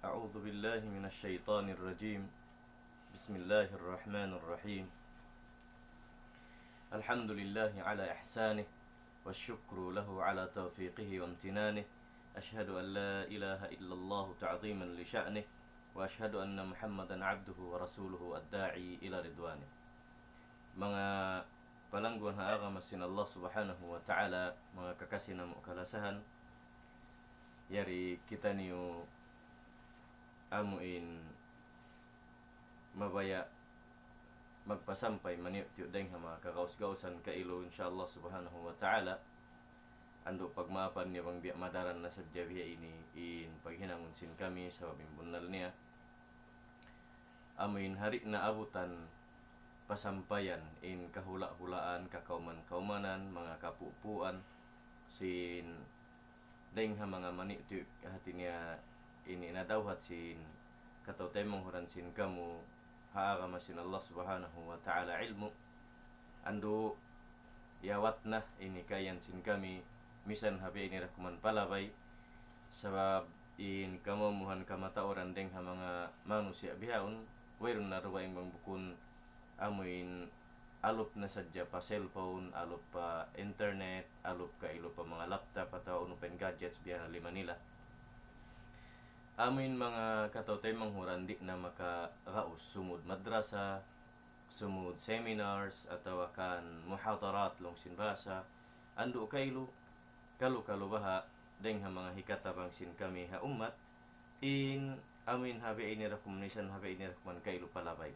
أعوذ بالله من الشيطان الرجيم. بسم الله الرحمن الرحيم. الحمد لله على إحسانه والشكر له على توفيقه وامتنانه. أشهد أن لا إله إلا الله تعظيما لشأنه، وأشهد أن محمدا عبده ورسوله الداعي إلى رضوانه. Mga palangguan haaga masin Allah subhanahu wa ta'ala, mga kakasih na mukalasahan, yari kita niyo amuin mabaya magpasampay maniyo tiyo deng mga kakaus-gausan kailo insyaallah subhanahu wa ta'ala. Ando pagmaapan niya bang biya madaran na sadya biya ini in paghinangunsin kami sa bimbunal niya. Amuin hari na abutan pasampayan in kahula-hulaan, kakauman-kaumanan, mga kapupuan sin deng mga maniyo tiyo hati niya ini nadawhat sin kataw temong huran sin kamu haagama sin Allah subhanahu wa ta'ala ilmu. Ando yawat na ini kayan sin kami misan habi ini rakuman palabay sabab in kamamuhan kamatauran deng ha mga manusia bihaon wayron na ruwaing bang bukun amuin alup na sadya pa cellphone, alup pa internet, alup ka ilo pa mga laptop at unupen gadgets biya na lima nila. Amin mga katawtay manghuran di na makaraos sumud madrasa, sumud seminars, atau kan muhadarat long sinbasa. Ando kailo kalu baha deng ha mga hikatabang sin kami ha umat in amin habi ini rekomendation habi ini rekoman kailo palabay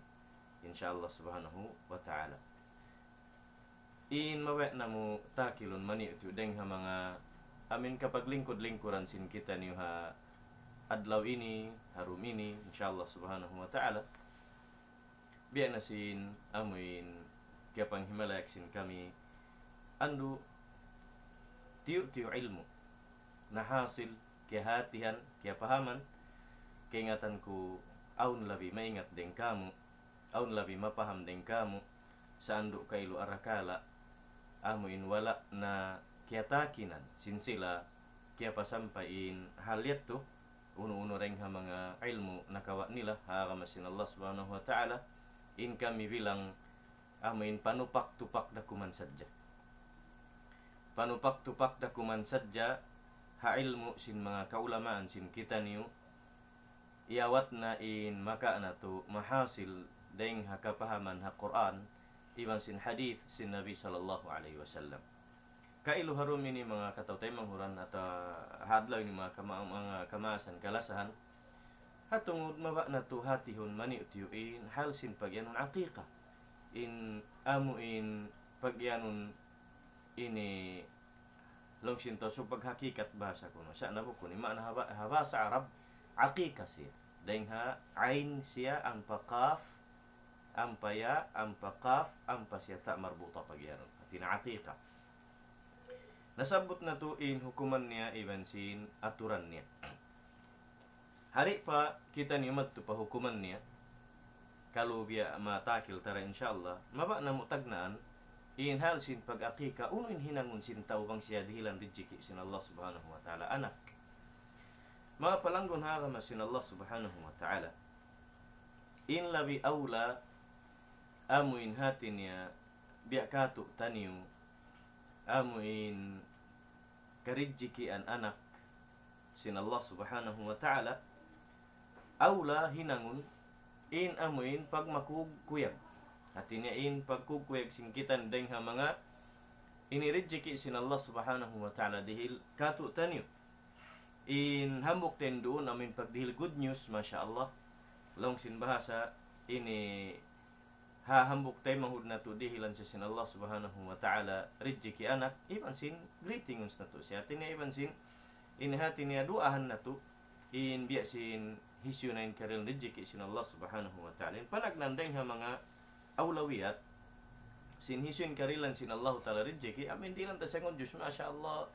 insyaallah subhanahu wa ta'ala. In mawet na mo takilon mani ito deng ha mga amin kapag lingkod-lingkuran sin kita niyo ha adlaw ini, harum ini, insyaallah subhanahu wa ta'ala. Biya na sin amuin kaya pang himalayak sin kami ando tiyo ilmu nahasil kaya hatihan, kaya pahaman kaya ingatan ko aun labi maingat deng kamu, aun labi mapaham deng kamu sa ando kailo arakala amuin wala na kaya takinan sin sila kaya pasampain halyat to uno-uno ring ha mga ilmu nakawa nila haagamasin Allah subhanahu wa ta'ala in kami bilang amuin panupak-tupak dakuman sadya. Panupak-tupak dakuman sadya ha ilmu sin mga kaulamaan sin kita niyo iawat na in maka na to mahasil deng ha kapahaman ha Quran iban sin hadith sin Nabi sallallahu alaihi wasallam. Kailo harum ini mga katawtay manghuran at hadlaw ini mga kamasan kalasahan hatungod maba na to hatihon mani utiyo in halsin pagyanon aqiqa in amu in pagyanon ini longsin to so paghakikat bahasa kuno sa na ko ni maana haba sa Arab aqiqa siya deng ha ain siya ang paqaf ang paya ang paqaf ang pasya ta marbuta pagyanon atina aqiqa. Nasabot na to in hukuman niya iban sin aturan niya. Hari pa kita niyo madto pa hukuman niya kalu biya matakil tara insyaallah maba na mo tagnaan in halsin pag-akika unin hinangon sin tawbang siya dihilan rijiki sin Allah subhanahu wa ta'ala anak. Mga palanggon hagama sin Allah subhanahu wa ta'ala in labi awla amuin hati niya biya kato taniyo amuin karidjikian anak sin Allah subhanahu wa ta'ala awla hinangon in amuin pagmakugkuyag hati niya in pagkukuyag sin kitan deng ha mga iniridjiki sin Allah subhanahu wa ta'ala dihil kato tanyo in hambuk ten doon amin pagdihil good news masya Allah long sin bahasa ini hahambuk tayo mahud na to dihilan siya sin Allah subhanahu wa ta'ala rijiki anak iban sin greetings na to siya tinya iban sin inihati niya duahan na to in biya sin hisyo na in karil rijiki sin Allah subhanahu wa ta'ala in panagnandeng ha mga awlawiyat sin hisyo in karilan sin Allah ta'ala rijiki amin dilan ta sangon Diyos masya Allah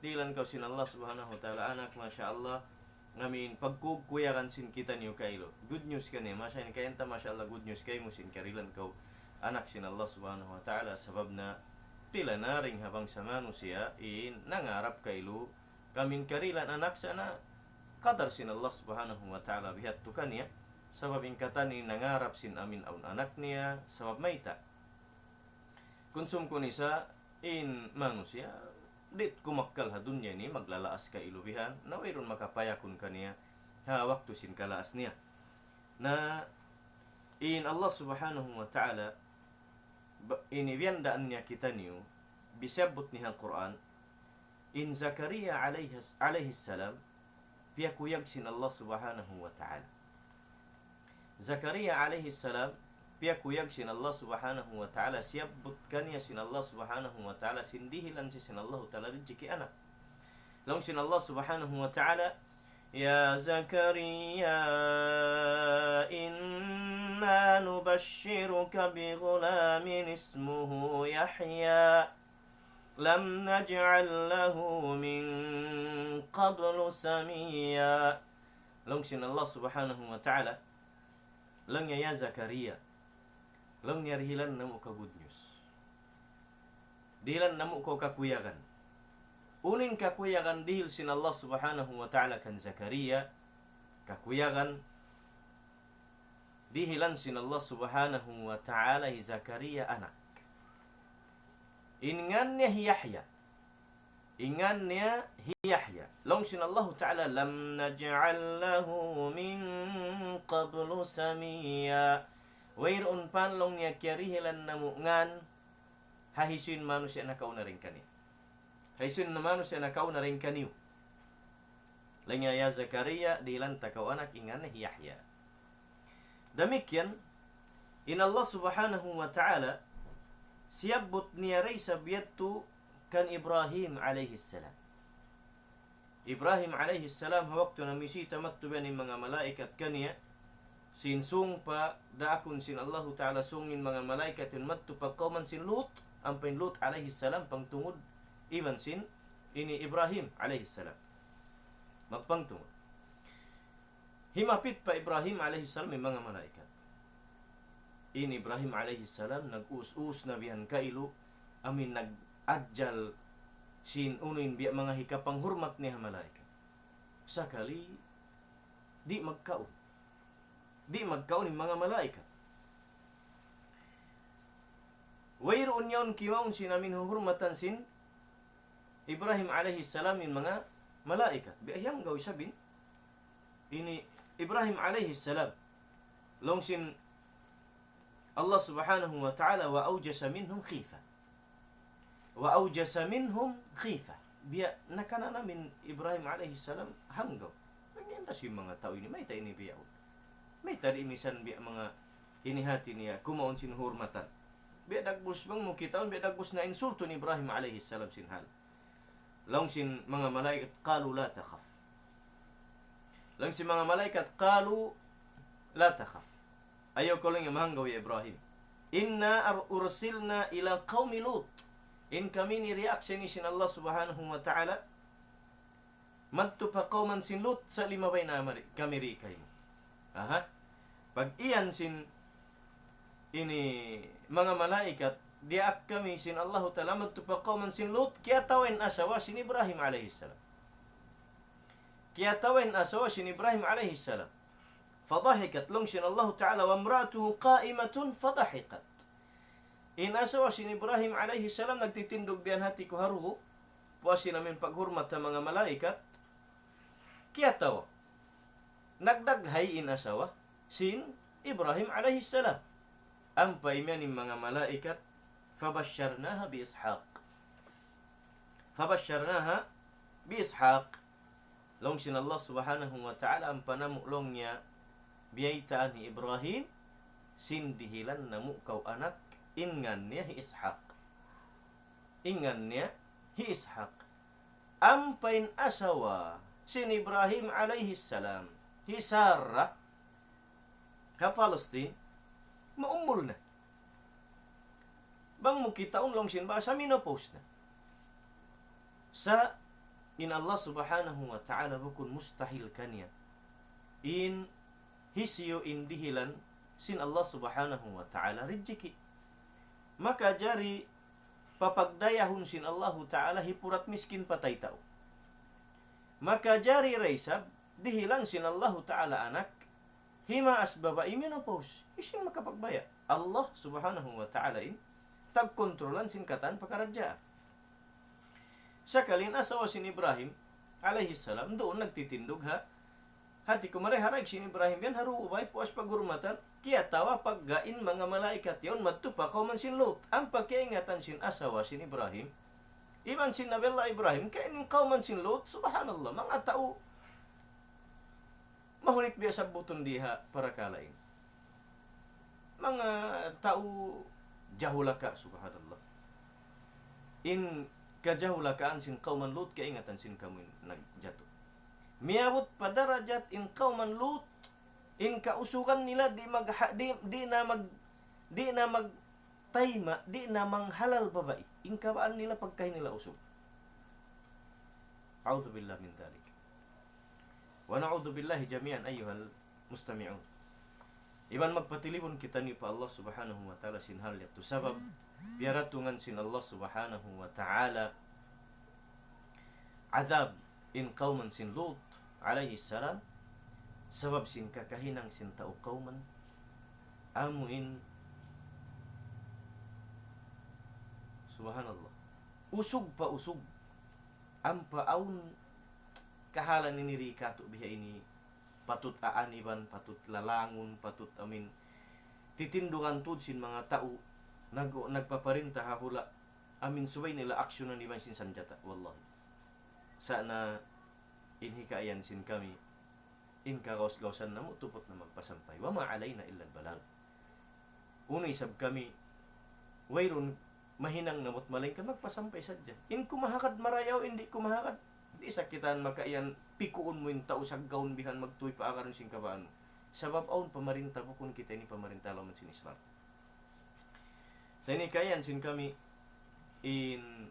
dilan kaw sin Allah subhanahu wa ta'ala anak masya Allah ngamin pagkugkuyakan sin kita niyo kailo good news kani masya ni kayanta masyaallah good news kay mo sin karilan kaw anak sin Allah subhanahu wa ta'ala sabab na pila na ring habang sa manusia in nangarap kailo kamin karilan anak sana qadar sin Allah subhanahu wa ta'ala bihat tu kaniya sabab ingkatani nangarap sin amin aun anak niya sabab maita konsum ko ni sa in manusia dit kumakkal ha dunya ni maglalaas ka ilubihan na wayron makapayakon kaniya ha waktu sin kalaas niya na in Allah subhanahu wa ta'ala ini biandaan niya kita niyo bisabot niya Quran in Zakaria alaihi salam piyakuyag sin Allah subhanahu wa ta'ala Zakaria alaihi salam piyakuyag sin Allah subhanahu wa ta'ala siyabot kaniya sin Allah subhanahu wa ta'ala sindihilan sin Allah ta'ala rijiki anak long sin Allah subhanahu wa ta'ala ya Zakaria inna nubashshiruka bi ghulamin ismuhu Yahya lam naj'al lahu min qablu samiyya long sin Allah subhanahu wa ta'ala lang ya Zakaria lang nyarihilan namo ka good news dilan namo ko kakuyagan unin kakuyagan dihil sin Allah subhanahu wa ta'ala kan Zakaria kakuyagan dihilan sin Allah subhanahu wa ta'ala hi Zakaria anak ingannya Yahya ingannya Yahya long sin Allah ta'ala lam naj'al lahu min qablu samiyya wayron pan long niya kiarihilan namungan hahisin manusia na kauna rin kani hahisin na manusia na kauna rin kaniyo lang ya Zakaria dilan takaw anak ingannya Yahya demikian in Allah subhanahu wa ta'ala siyabot niya ray sabiyatu kan Ibrahim alaihi salam. Ibrahim alaihi salam waktu na misita maktuban ng mga malaikat kaniya sinsung pa daakon sin Allah ta'ala sungin mga malaikat yun mattu pagkauman sin Lut ampain Lut alaihi salam pangtungod iban sin ini Ibrahim alaihi salam magpangtungod himapit pa Ibrahim alaihi salam yung mga malaikat ini Ibrahim alaihi salam nag-us-us na bihan kailo amin nag-adjal sin unin biya mga hikapang hurmat niya malaikat sakali di magkaon yung mga malaikat wayroon yawn kiwaon sinamin hurmatan sin Ibrahim alaihi salam yung mga malaikat biyang gaw sabin ini Ibrahim alaihi salam long sin Allah subhanahu wa ta'ala wa awjasa minhum khifa biya nakana namin Ibrahim alaihi salam hanggaw nagyanda si mga tao ini may ta ini biya may tari misan biya mga inihati niya kumaon sin hurmatan biya dagbus bang mo kitaon biya dagbus na insulto ni Ibrahim alaihi salam sinhal long sin mga malaikat qalu la takhaf long sin mga malaikat qalu la takhaf ayaw ko lang yung mahanggaw ya Ibrahim inna ursilna ila qaumi Lut in kami ni reaction ni sin Allah subhanahu wa ta'ala madto pa qauman sin Lut sa limabay na kami rikay pag iyan sin ini mga malaikat diak kami sin Allah ta'ala madto pa qauman sin Lut kaya tawen asawa sin Ibrahim alaihi salam فضحكت لونشن الله تعالى وامراته قائمة فضحكت in asawa sin Ibrahim alaihi salam nagtitindog biyan hati ko haruho puwasin namin paghurmat sa mga malaikat kaya tawa nagdaghay in asawa sin Ibrahim alaihi salam ampay man ng mga malaikat fabasharnaha bi Ishaq long sin Allah subhanahu wa ta'ala ang panamulong niya biyaitaan ni Ibrahim sindihilan na mukaw anak ingan niya hi Ishaq ampain asawa sin Ibrahim alaihi salam hi Sarah ha Palestine maumul na bang mo kitaon long sin ba sa menopause na sa in Allah subhanahu wa ta'ala bukun mustahil kanya in hisiyo indihilan sin Allah subhanahu wa ta'ala rijiki maka jari papagdayahon sin Allah ta'ala hipurat miskin patay tao maka jari raysab dihilan sinallahu ta'ala anak, hima as babae menopause, isin makapagbaya. Allah subhanahu wa ta'ala tagkontrolan sin katan pakaradya. Sakalin asawa sin Ibrahim alaihi salam doon nagtitindog ha. Hati kumareharag sin Ibrahim yan haru ubay puas pagurumatan kiya tawa paggain mga malaikat yon madtupa kauman sin Lot. Ang pagkaingatan sin asawa sin Ibrahim iban sin Nabiullah Ibrahim kainin kauman sin Lot, subhanallah, mga tao mahunit biya sa buton diha para kalain. Mga tao jahulaka, subhanallah. In kajahulakaan sin kauman Lut kaingatan sin kamu nagjato. Miabot padarajat in kauman Lut in kausukan nila di na magtayma, di na manghalal babae. In kabaan nila pagkain nila usog. A'udzu billah min dzalik. Wa na'udzu billahi jami'an ayyuhal mustami'un. Iban magpatilibon kita ni pa Allah subhanahu wa ta'ala sin hal yato sabab biaratungan sin Allah subhanahu wa ta'ala azab in qauman sin Lut alaihi salam sabab sin kakahinang sin tao qauman amuin subhanallah usog pa usog ang paun kahalan ni Rikato biya ini patut aaniban, patut lalangon, patut titindungan tud sin mga tao nagpaparinta hahula amin subay nila aksyonan iban sin sanjata wallahi sana inhikayan sin kami in kagawas-gawasan na mo tupot na magpasampay wa ma'alayna illa al-balag unay sab kami wayron mahinang namot malay ka magpasampay sadya in kumahakad marayaw hindi kumahakad di sakitan makaiyan pikuon mo yung tao sa gaun bihan magtuwi pa akaron sin kabaan sabab aun pamarinta po kung kita ni pamarinta laman sin Islam sa inikayan sin kami in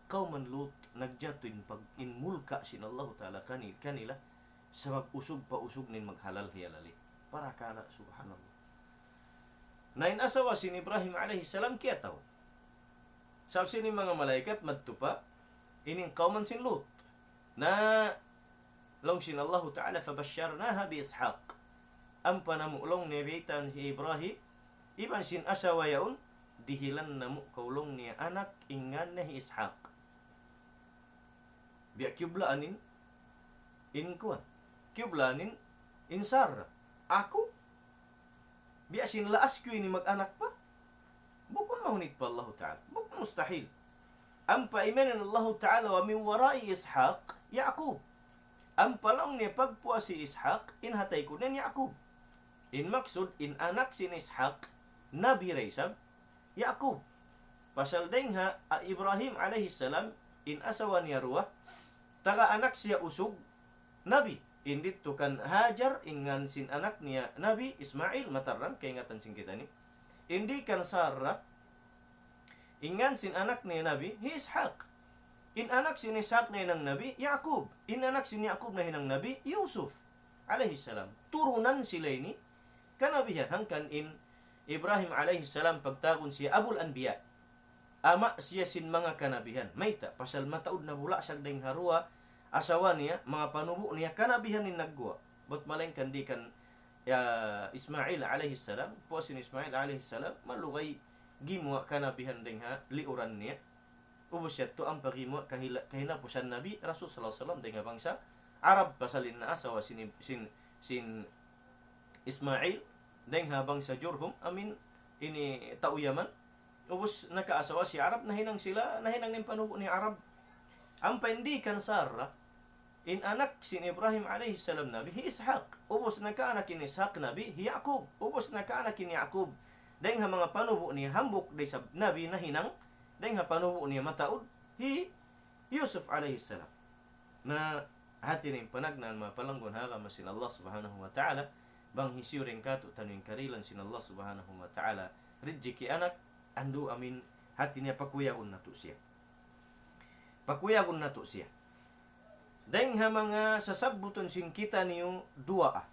kauman Lut nagjato in pag in mulka sin Allah ta'ala kanila sabab usog pa usog nin maghalal hiyalali para kala subhanallah nain asawa sin Ibrahim alaihi salam kiyataw sabab sin mga malaikat madtupa ining kauman sin Lut na long sin Allah ta'ala fabasharnaha bi Ishaq ang panamulong ni Baitan si Ibrahim iban sin asawa yaon dihilan namu kaulong niya anak ingan na hi Ishaq biya kiblaanin in kuan kiblaanin in Sarah ako biya sin laas ko ini mag-anak pa bukon mahunit pa Allah ta'ala bukon mustahil ang paimanan Allah ta'ala wa min warai Ishaq Yaqub ang palang niya pagpuwa si Ishaq inhatay ko na ni Yaqub in maksud in anak si Ishaq Nabi Raisab Yaqub pasal deng ha Ibrahim alaihi salam in asawa niya ruwa taga anak siya usog Nabi indit to kan Hajar ingan sin anak niya Nabi Ismail matarang kaingatan sin kita ni indi kan Sarah ingan sin anak niya Nabi hi Ishaq in anak sin Ishaq na hinang Nabi Yaqub in anak sin Yaqub na hinang Nabi Yusuf alaihi salam turunan sila ini kanabihan hangkan in Ibrahim alaihi salam pagtagon siya Abul Anbiya ama siya sin mga kanabihan mayta pasal mataud na bula siya ding harua asawa niya mga panubo niya kanabihan ni nagguwa but maling kandi kan Ismail alaihi salam po sin Ismail alaihi salam malugay gimwa kanabihan ding ha liuran niya ubos siya to ang pagimo kahina po siya Nabi Rasul sallallahu alaihi wasallam ding bangsa Arab pasalin na asawa sin Ismail ding habang sa Jurhum amin ini tao Yaman ubos nakaasawa si Arab nahinang ning panubo ni Arab ang paindikan Sarah in anak sin Ibrahim alaihi salam Nabi hi Ishaq ubos nakaanak ni Ishaq Nabi hi Yaqub ubos nakaanak ni Yaqub ding ha mga panubo ni hambok day sa Nabi nahinang ding ha panubo niya mataud hi Yusuf alaihi salam na hati ni panagnan mapalanggon hala masin Allah subhanahu wa ta'ala bang hisiuring kato tanuing karilan sin Allah subhanahu wa ta'ala rijiki anak andu amin hati niya pakuyagon na to siya dahil ha mga sasabbuton sin kita niyo dua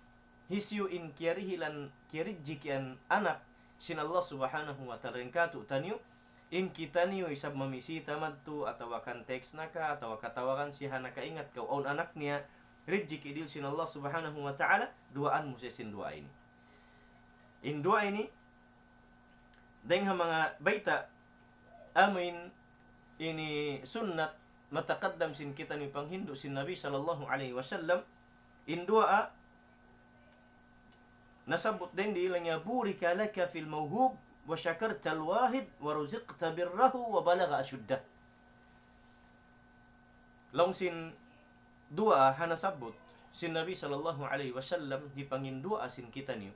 hisiu in kiarihilan kiarijikian anak sin Allah subhanahu wa ta'ala ring kato tanyo in kita niyo isab mamisita madto atawa kan text naka atawa katawakan siya nakaingat ka on anak niya rijik idil sin Allah subhanahu wa ta'ala, duaan mo siya sin dua ini. In dua ini, dahil mga baita, amin ini sunnat, matakaddam sin kita ni panghindu sin Nabi sallallahu alaihi wasallam, in dua nasabot din di ilang niya, burika laka fil mawhub, wa syakarta al-wahib, wa ruziqta birrahu, wa balagha asyuddah. Long sin dua hanasabot sin Nabi sallallahu alaihi wasallam di pangindua sin kita niyo.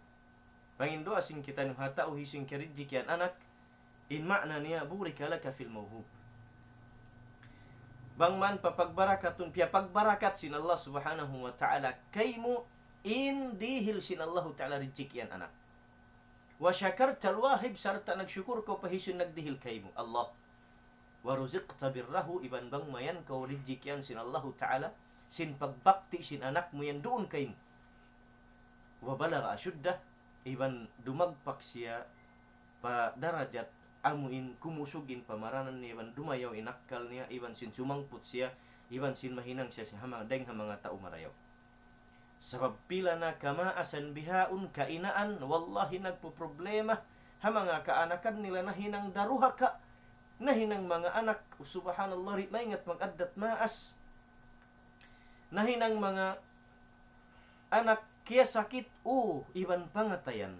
Pangindua sin kita niyo hatau hisin kirijjikian anak, in makna niya burika laka fil mawhub. Bangman papagbarakatun pia pagbarakat sin Allah subhanahu wa ta'ala kaymo in dihil sin Allah ta'ala rijjikian anak. Wa syakarta al-wahib sarta nagsyukur ko pahisun nagdihil kaymo Allah. Wa ruziqta birrahu iban bang mayan kau rijjikian sin Allah ta'ala sin pagbakti sin anak mo yan doon kayo. Wa balagha asyuddah iban dumagpak siya pa darajat amuin kumusugin pamaranan niya iban dumayaw inakkal niya iban sin sumangput siya iban sin mahinang siya si hamang deng mga tao marayaw. Sabab pila na kamaasan bihaun kainaan wallahi nagpo-problema hamanga kaanakan nila na hinang daruha ka na hinang mga anak subhanallah maingat mag-addat maas na hinang mga anak kaya sakit iban pangatayan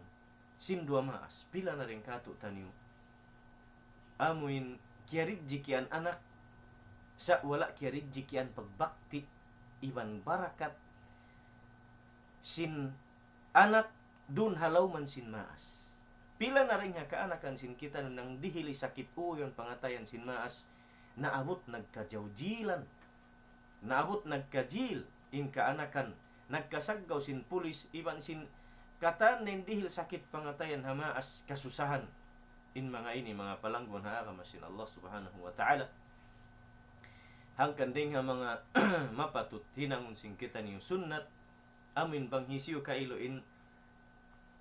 sindua maas pila na rin kato taniyo amuin kiyaridjikian anak sa wala kiyaridjikian pagbakti iban barakat sin anak dun halaw man sin maas. Pila na rin nga kaanakan sin kita nang dihili sakit yon pangatayan sin maas, naabot nagkajawjilan, naabot nagkajil in kaanakan, nagkasaggaw sin pulis, iban sin katan nin dihil sakit pangatayan hamaas kasusahan in mga ini, mga palanggon haakama sin Allah subhanahu wa ta'ala. Hangkan ding ha mga mapatut hinangon sin kita niyo sunnat, amin bang hisiyo kailo in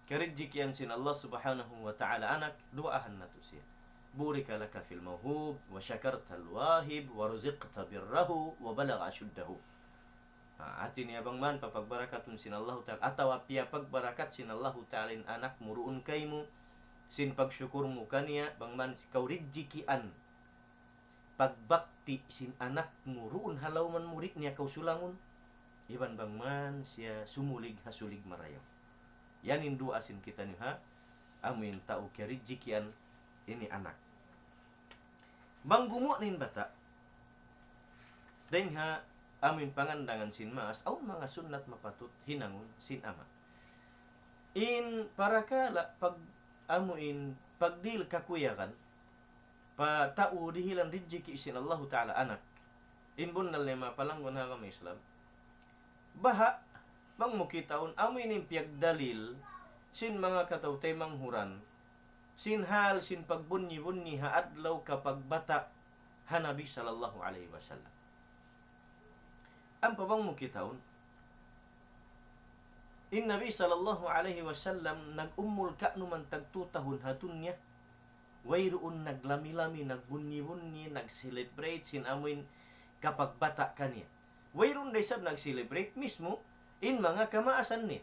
karijjikian sin Allah subhanahu wa ta'ala anak, duahan na to siya. Burika laka fil mawhub, wa syakarta al-wahib, wa ruziqta birrahu, wa balagha asyuddahu. Atin niya bang man, papagbarakatun sin Allah ta'ala, atawa piya pagbarakat sin Allah ta'ala in anak, muruun kay mo, sin pagsyukur mo kaniya, bang man, kaurijjikian, pagbakti sin anak, muruun halaw man murik niya kausulangon, iban bang man, siya sumulig hasulig marayaw. Yanin dua asin kita ni ha amin tau kirijjikian ini anak bang gumo nin bata deng ha amin pangandangan sin maas au mga sunnat mapatut hinangon sin ama in parakala pag amuin pagdil kakuyakan pa tau dihilan rijjiki sin Allah ta'ala anak in bunnal lema palanggon ha kami Islam baha bang mukitaon amin impiyag dalil sin mga katawtay manghuran sin hal sin pagbunyi-bunyi haadlaw kapag bata hanabi sallallahu alaihi wasallam. Ang pabang mukitaon in Nabi sallallahu alaihi wasallam nag-ummul ka numan tagtutahon hatun niya wayroon naglamilami nagbunyi-bunyi nag-celebrate sin amin kapag bata kaniya wayroon day sab nag-celebrate mismo in mga kamaasan ni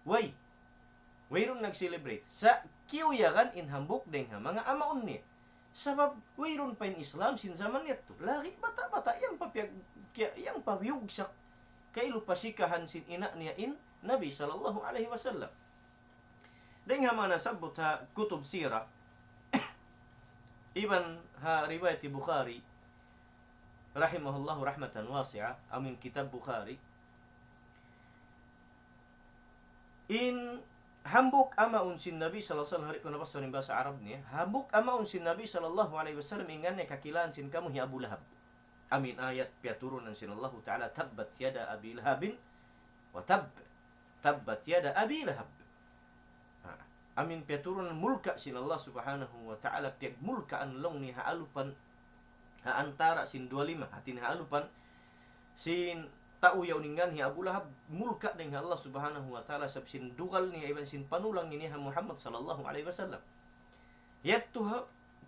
wayron nag-celebrate sa kiuyakan in hambuk deng ha mga amaon ni sabab wayron pa in Islam sin zaman yato lagi bata-bata yang papiyag yang pawiyugsak kaylo pasikahan sin ina niya in Nabi sallallahu alaihi wasallam deng ha mga nasabot ha kutub sira iban ha riwayat Bukhari rahimahullahu rahmatan wasi'a amin kitab Bukhari in hambuk amaun sin Nabi sallallahu alaihi wasallam kuna basta rin bahasa Arab niya hambuk amaun sin Nabi sallallahu alaihi wasallam ingan niya kakilaan sin kamu hi Abu Lahab amin ayat piaturunan sin Allah ta'ala tabbat yada Abi Lahabin wa tabbat yada Abi Lahab amin piaturunan mulka sin Allah subhanahu wa ta'ala piag mulka anlong ni haalupan antara sin 25 hatin haalupan sin tau yaw ningan hi Abu Lahab mulka deng Allah subhanahu wa ta'ala sab sin dugal ni iban sin panulang ni Muhammad sallallahu alaihi wasallam yattu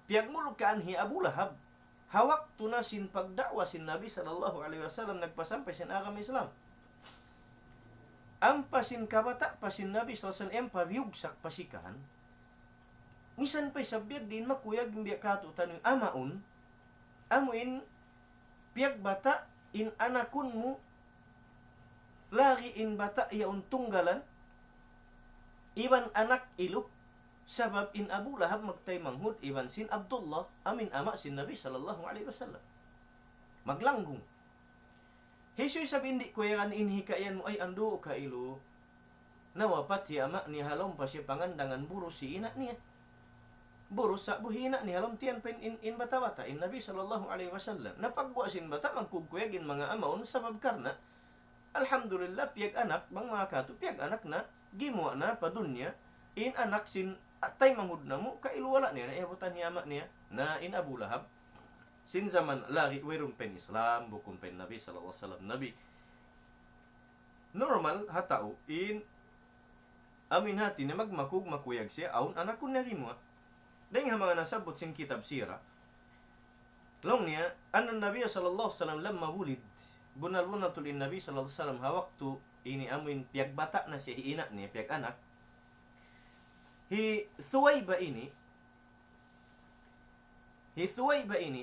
piag mulkaan hi Abu Lahab hawak tuna sin pagdakwa sin Nabi sallallahu alaihi wasallam nagpasampay sin agama Islam ang pasin kabata pasin Nabi sallallahu alaihi wasallam pabiyugsak pasikahan misan pa'y sabyad din makuyag biya kato tanong amaon amuin piag bata in anakun mo lagi in bata yaon tunggalan iban anak ilok sabab in Abu Lahab magtay manghud iban sin Abdullah amin ama sin Nabi sallallahu alaihi wasallam maglanggong Hesoy sabi hindi kuya inhikayan mo ay ando ka ilo nawapat ya ama ni halom pa siya pangandangan buros si ina niya buros sa buhina ni halom tiyan pen in bata-bata in Nabi sallallahu alaihi wasallam napagbuwa sin bata magkugkuyagin mga amaon sabab karna alhamdulillah piag anak bang mga kato piag anak na gimuwa na padunya in anak sin atay manghud na mo kailuwala niya na iabutan niya ama niya na in Abu Lahab sin zaman lagi wirun pen Islam bukun pen Nabi sallallahu alaihi wasallam Nabi normal hatao in amin hati na magmakug makuyag siya aun anak ko na rin mo dahil nga mga nasabot sin kitab sira long niya anan Nabi sallallahu alaihi wasallam lamma wulid bunal-bunal tulin Nabi sallallahu alaihi wasallam hawaktu ini amin piag bata na siya ina niya piag anak hi Thuwayba ini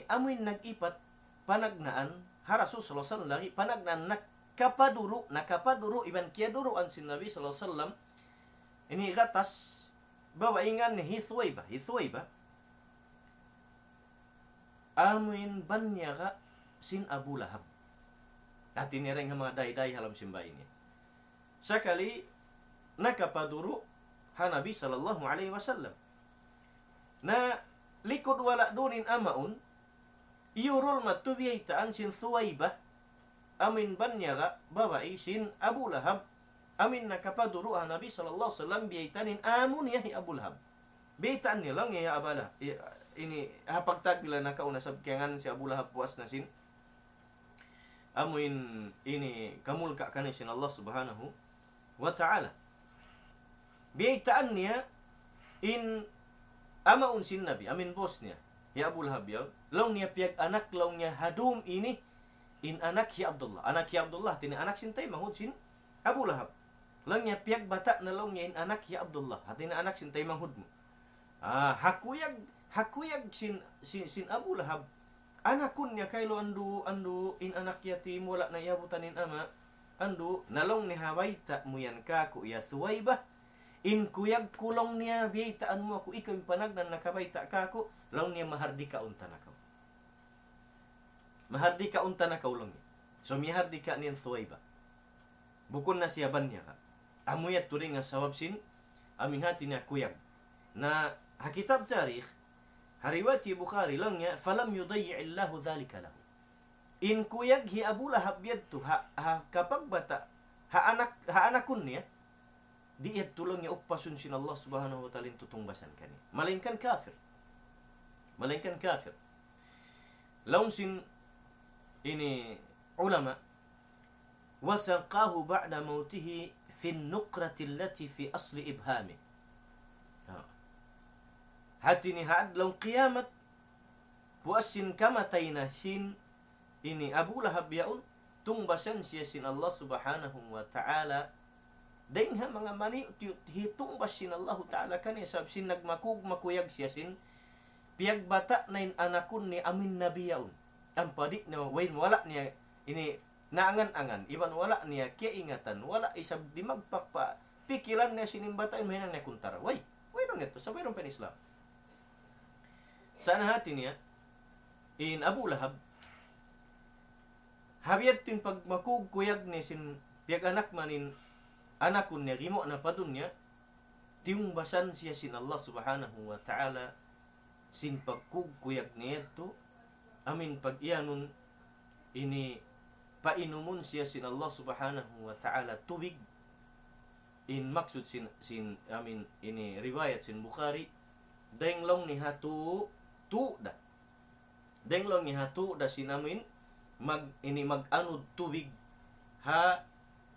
amin nag-ipat panagnaan harasul sallallahu alaihi wasallam lagi panagnaan nakapaduro iban kiyaduruan sin Nabi sallallahu alaihi wasallam ini gatas bawaingan ni Thuwayba amin banyaga sin Abu Lahab at inireng mga day-day halam simbay niya sakali nakapaduro ha Nabi sallallahu alaihi wasallam na likod wala dunin amaon iurol matubiyaitaan sin Thuwayba amin banyaga babae sin Abu Lahab amin nakapaduro ha Nabi sallallahu alaihi wasallam biyaitanin amon niya hi Abu Lahab biyaitaan niya lang ya abala ini hapagtag bila nakauna sab kengan si Abu Lahab puas na sin amuin ini kamulka kanin sin Allah subhanahu wa ta'ala biyaitaan niya in amaun sin Nabi amin bos niya ya Abu Lahab yaw long niya piag anak long niya hadum ini in anak ya Abdullah tini anak sintay mahud sin Abu Lahab long niya piag bata na long niya in anak ya Abdullah tini anak sintay mahud mo hakuyag sin Abu Lahab anakun niya kaylo andu in anak yatim wala na yabutanin ama andu nalong ni hawaita mo yan kako ya Thuwayba in kuyag kulong niya biyaitaan mo ako ikaw yung panagnan nakabaita kako long niya mahardika unta nakaw long niya so mihardika niyan Thuwayba bukon na siya ban niya ka amuyat turing nga sawab sin amin hati niya kuyag na hakitab tarikh hariwati Bukhari lang niya falam yudayyi'illahu dhalika lahu in kuyag hi Abu Lahab yadto kapag bata anakun niya di tulong niya upasun sin Allah subhanahu wa ta'ala tutungbasan kani malingkan kafir laun sin ini ulama wasaqahu ba'da mautihi fi an-nuqrati allati fi asli ibhami hati ni had laun qiyamat puasin kamatay na sin ini Abu Lahab yaun tungbasan siya sin Allah subhanahu wa ta'ala dahil nga mga mani hitungbas sin Allah ta'ala kani sab sin makuyag siya sin piag bata na in anakun ni amin Nabi yaun ang padik na wala niya ini naangan-angan iban wala niya kaya ingatan wala isab di magpakpa pikiran niya sinimbatain mahinang niya kuntara way bang ito sa wayron pen Islam sana hati niya in Abu Lahab habiyat tin pag makugkuyag ni sin piag anak manin anakun niya gimo na padun niya tiungbasan siya sin Allah subhanahu wa ta'ala sin pagkugkuyag niya to amin pag iyanon ini painumun siya sin Allah subhanahu wa ta'ala tubig in maksud sin amin ini riwayat sin Bukhari denglong ni hatu da sin amin mag-anod tubig ha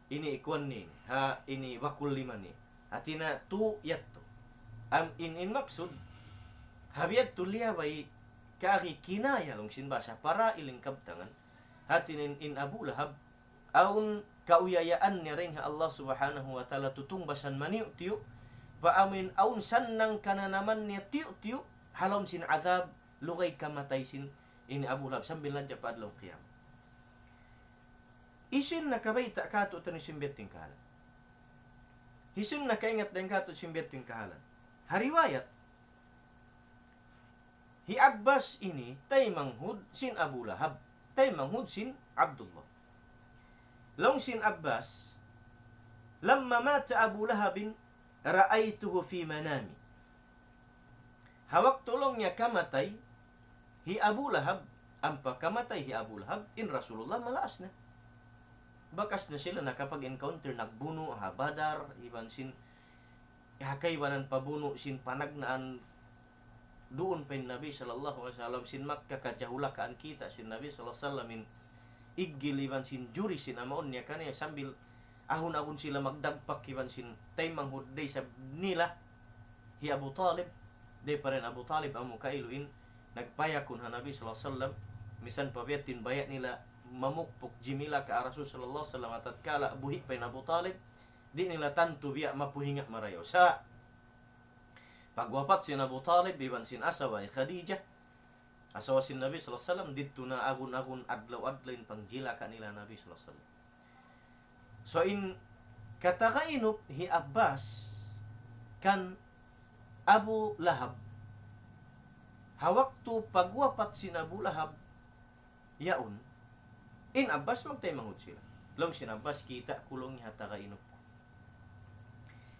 ini ikwan ni ha ini wakul lima ni atina tu yatto in maksud habiyat tuliya bay kari kinaya long sin basa para iling kabtangan hatin in Abu Lahab aun kauyayaan niya rin ha Allah subhanahu wa ta'ala tutungbasan maniu-tiyo paamin aunsan ng kananaman niya tiyo-tiyo halom sin azab lugay kamatay sin ini Abu Lahab sambil nadya pa adlaw qiyam. Isin nakabayta kato ito ni simbeting kahalan. Isin nakaingat din kato simbeting kahalan. Hariwayat, hi Abbas ini tay manghud sin Abu Lahab, tay manghud sin Abdullah. Long sin Abbas, lamma mata Abu Lahabin, ra'aytuhu fi manami. Hawak tulong niya kamatay, hi Abu Lahab, ang pagkamatay hi Abu Lahab, in Rasulullah malaas na. Bakas na sila nakapag-encounter, nagbuno, habadar, iban sin, hakaywanan pabuno, sin panagnaan, doon pa yung Nabi sallallahu alaihi wasallam, sin magkakajahula kaan kita, sin Nabi sallallahu alaihi wasallam, igil, iban sin juri, sin amaon niya kaniya, sambil ahon-ahon sila magdagpak, iban sin taymang hudday sa nila, hi Abu Talib, day pa rin Abu Talib, ang mukailuin, nagpayakon ha Nabi sallallahu alaihi wasallam, misan pabiyatin bayat nila, mamukpok jimila ka Rasul sallallahu alaihi wasallam at kala buhi pa Abu Talib di nila tanto biya mapuhinga marayo sa pagwapat si Abu Talib biban sin asawa Khadijah asawa sin Nabi sallallahu alaihi wasallam dito na agun-agun adlaw-adlaw pangjila kanila Nabi sallallahu alaihi wasallam. So in katakainop hi Abbas kan Abu Lahab hawak tu pagwapat si Abu Lahab yaon in Abbas magtay manghud sila. Long sin Abbas kita kulong niya hataka inop ko.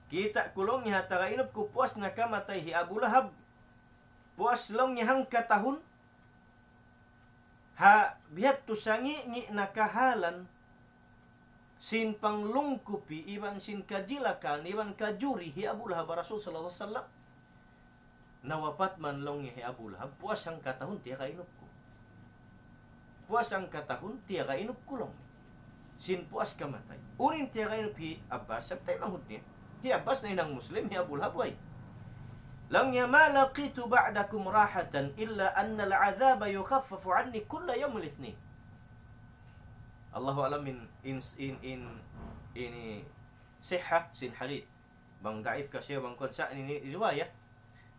Kita kulong niya hataka inop ko puas na kamatay hi Abu Lahab. Puas long niya hang katahon. Ha bihat tu sangi ni nakahalan sin panglungkupi iban sin kajilakan iban kajuri hi Abu Lahab Rasul sallallahu alaihi wasallam. Nawapat man long niya hi Abu Lahab puas ang katahon tiya ka inop ko. Puas ang katahon, tiya ka inup kulong. Sin puas kamatay. Unin tiya ka inup hi Abbas, sabtay manghud niya. Hi Abbas na inang Muslim, hi Abu Lahab way. Lang niya, ma laqitu ba'dakum rahatan illa anna al-'adhaba yukhaffafu anni kulla yawm al-ithnin. Allahu alam in sihha sin hadith. Bang daif ka siya, bang konsa ini riwayah.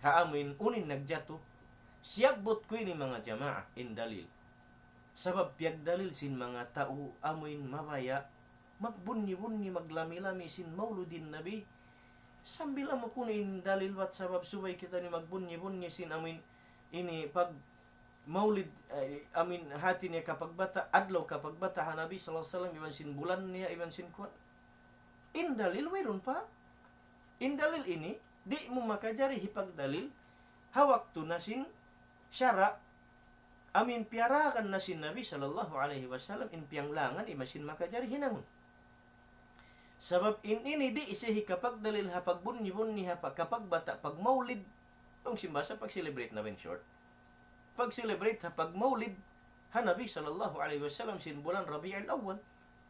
Haamin unin nagjato. Siyabot ko ini mga jamaah in dalil. Sabab piyag dalil sin mga tao amoin mabaya magbunyi-bunyi maglami-lami sin mauludin Nabi sambil amo kunin dalil wat sabab subay kita ni magbunyi-bunyi sin amoin ini pag maulid amin hati niya kapag bata adlaw kapag bata ha Nabi sallallahu alaihi wasallam iban sin bulan niya iban sin kuan in dalil mayroon pa in dalil ini di mo makajari hipag dalil hawak tu na sin syara amin piarakan na sin Nabi sallallahu alaihi wasallam in pianglangan imasin makajari hinangon. Sabab in ini di isihi kapag dalil ha pagbunyi-bunyi ha kapag bata pag maulid ang simbasa pag celebrate na ben short. Pag celebrate ha pag maulid ha Nabi sallallahu alaihi wasallam sin bulan Rabiul Awwal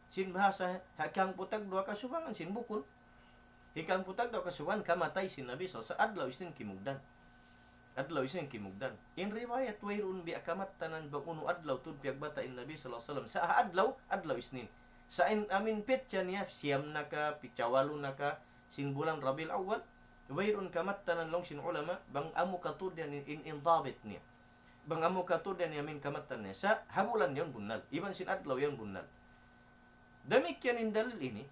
sin bahasa hakang putag dua kasubangan sin bukol. Hikang putag dua kasuban kamatay sin Nabi sallallahu alaihi wasallam adlaw isin kimugdan. Adlaw isin kimugdan. In riwayat wayron bi akamat tanan baguno adlaw tud piagbata in Nabi sallallahu alaihi wasallam. Sa adlaw isnin. Sa amin petya niya siyam naka picawalo naka sin bulan Rabiul Awwal wayron kamat tanan long sin ulama bang amu katud in indabit niya. Bang amu katud niya min kamat tanan niya sa habulan yon bunal. Iban sin adlaw yon bunal. Damikyan in dalil ini.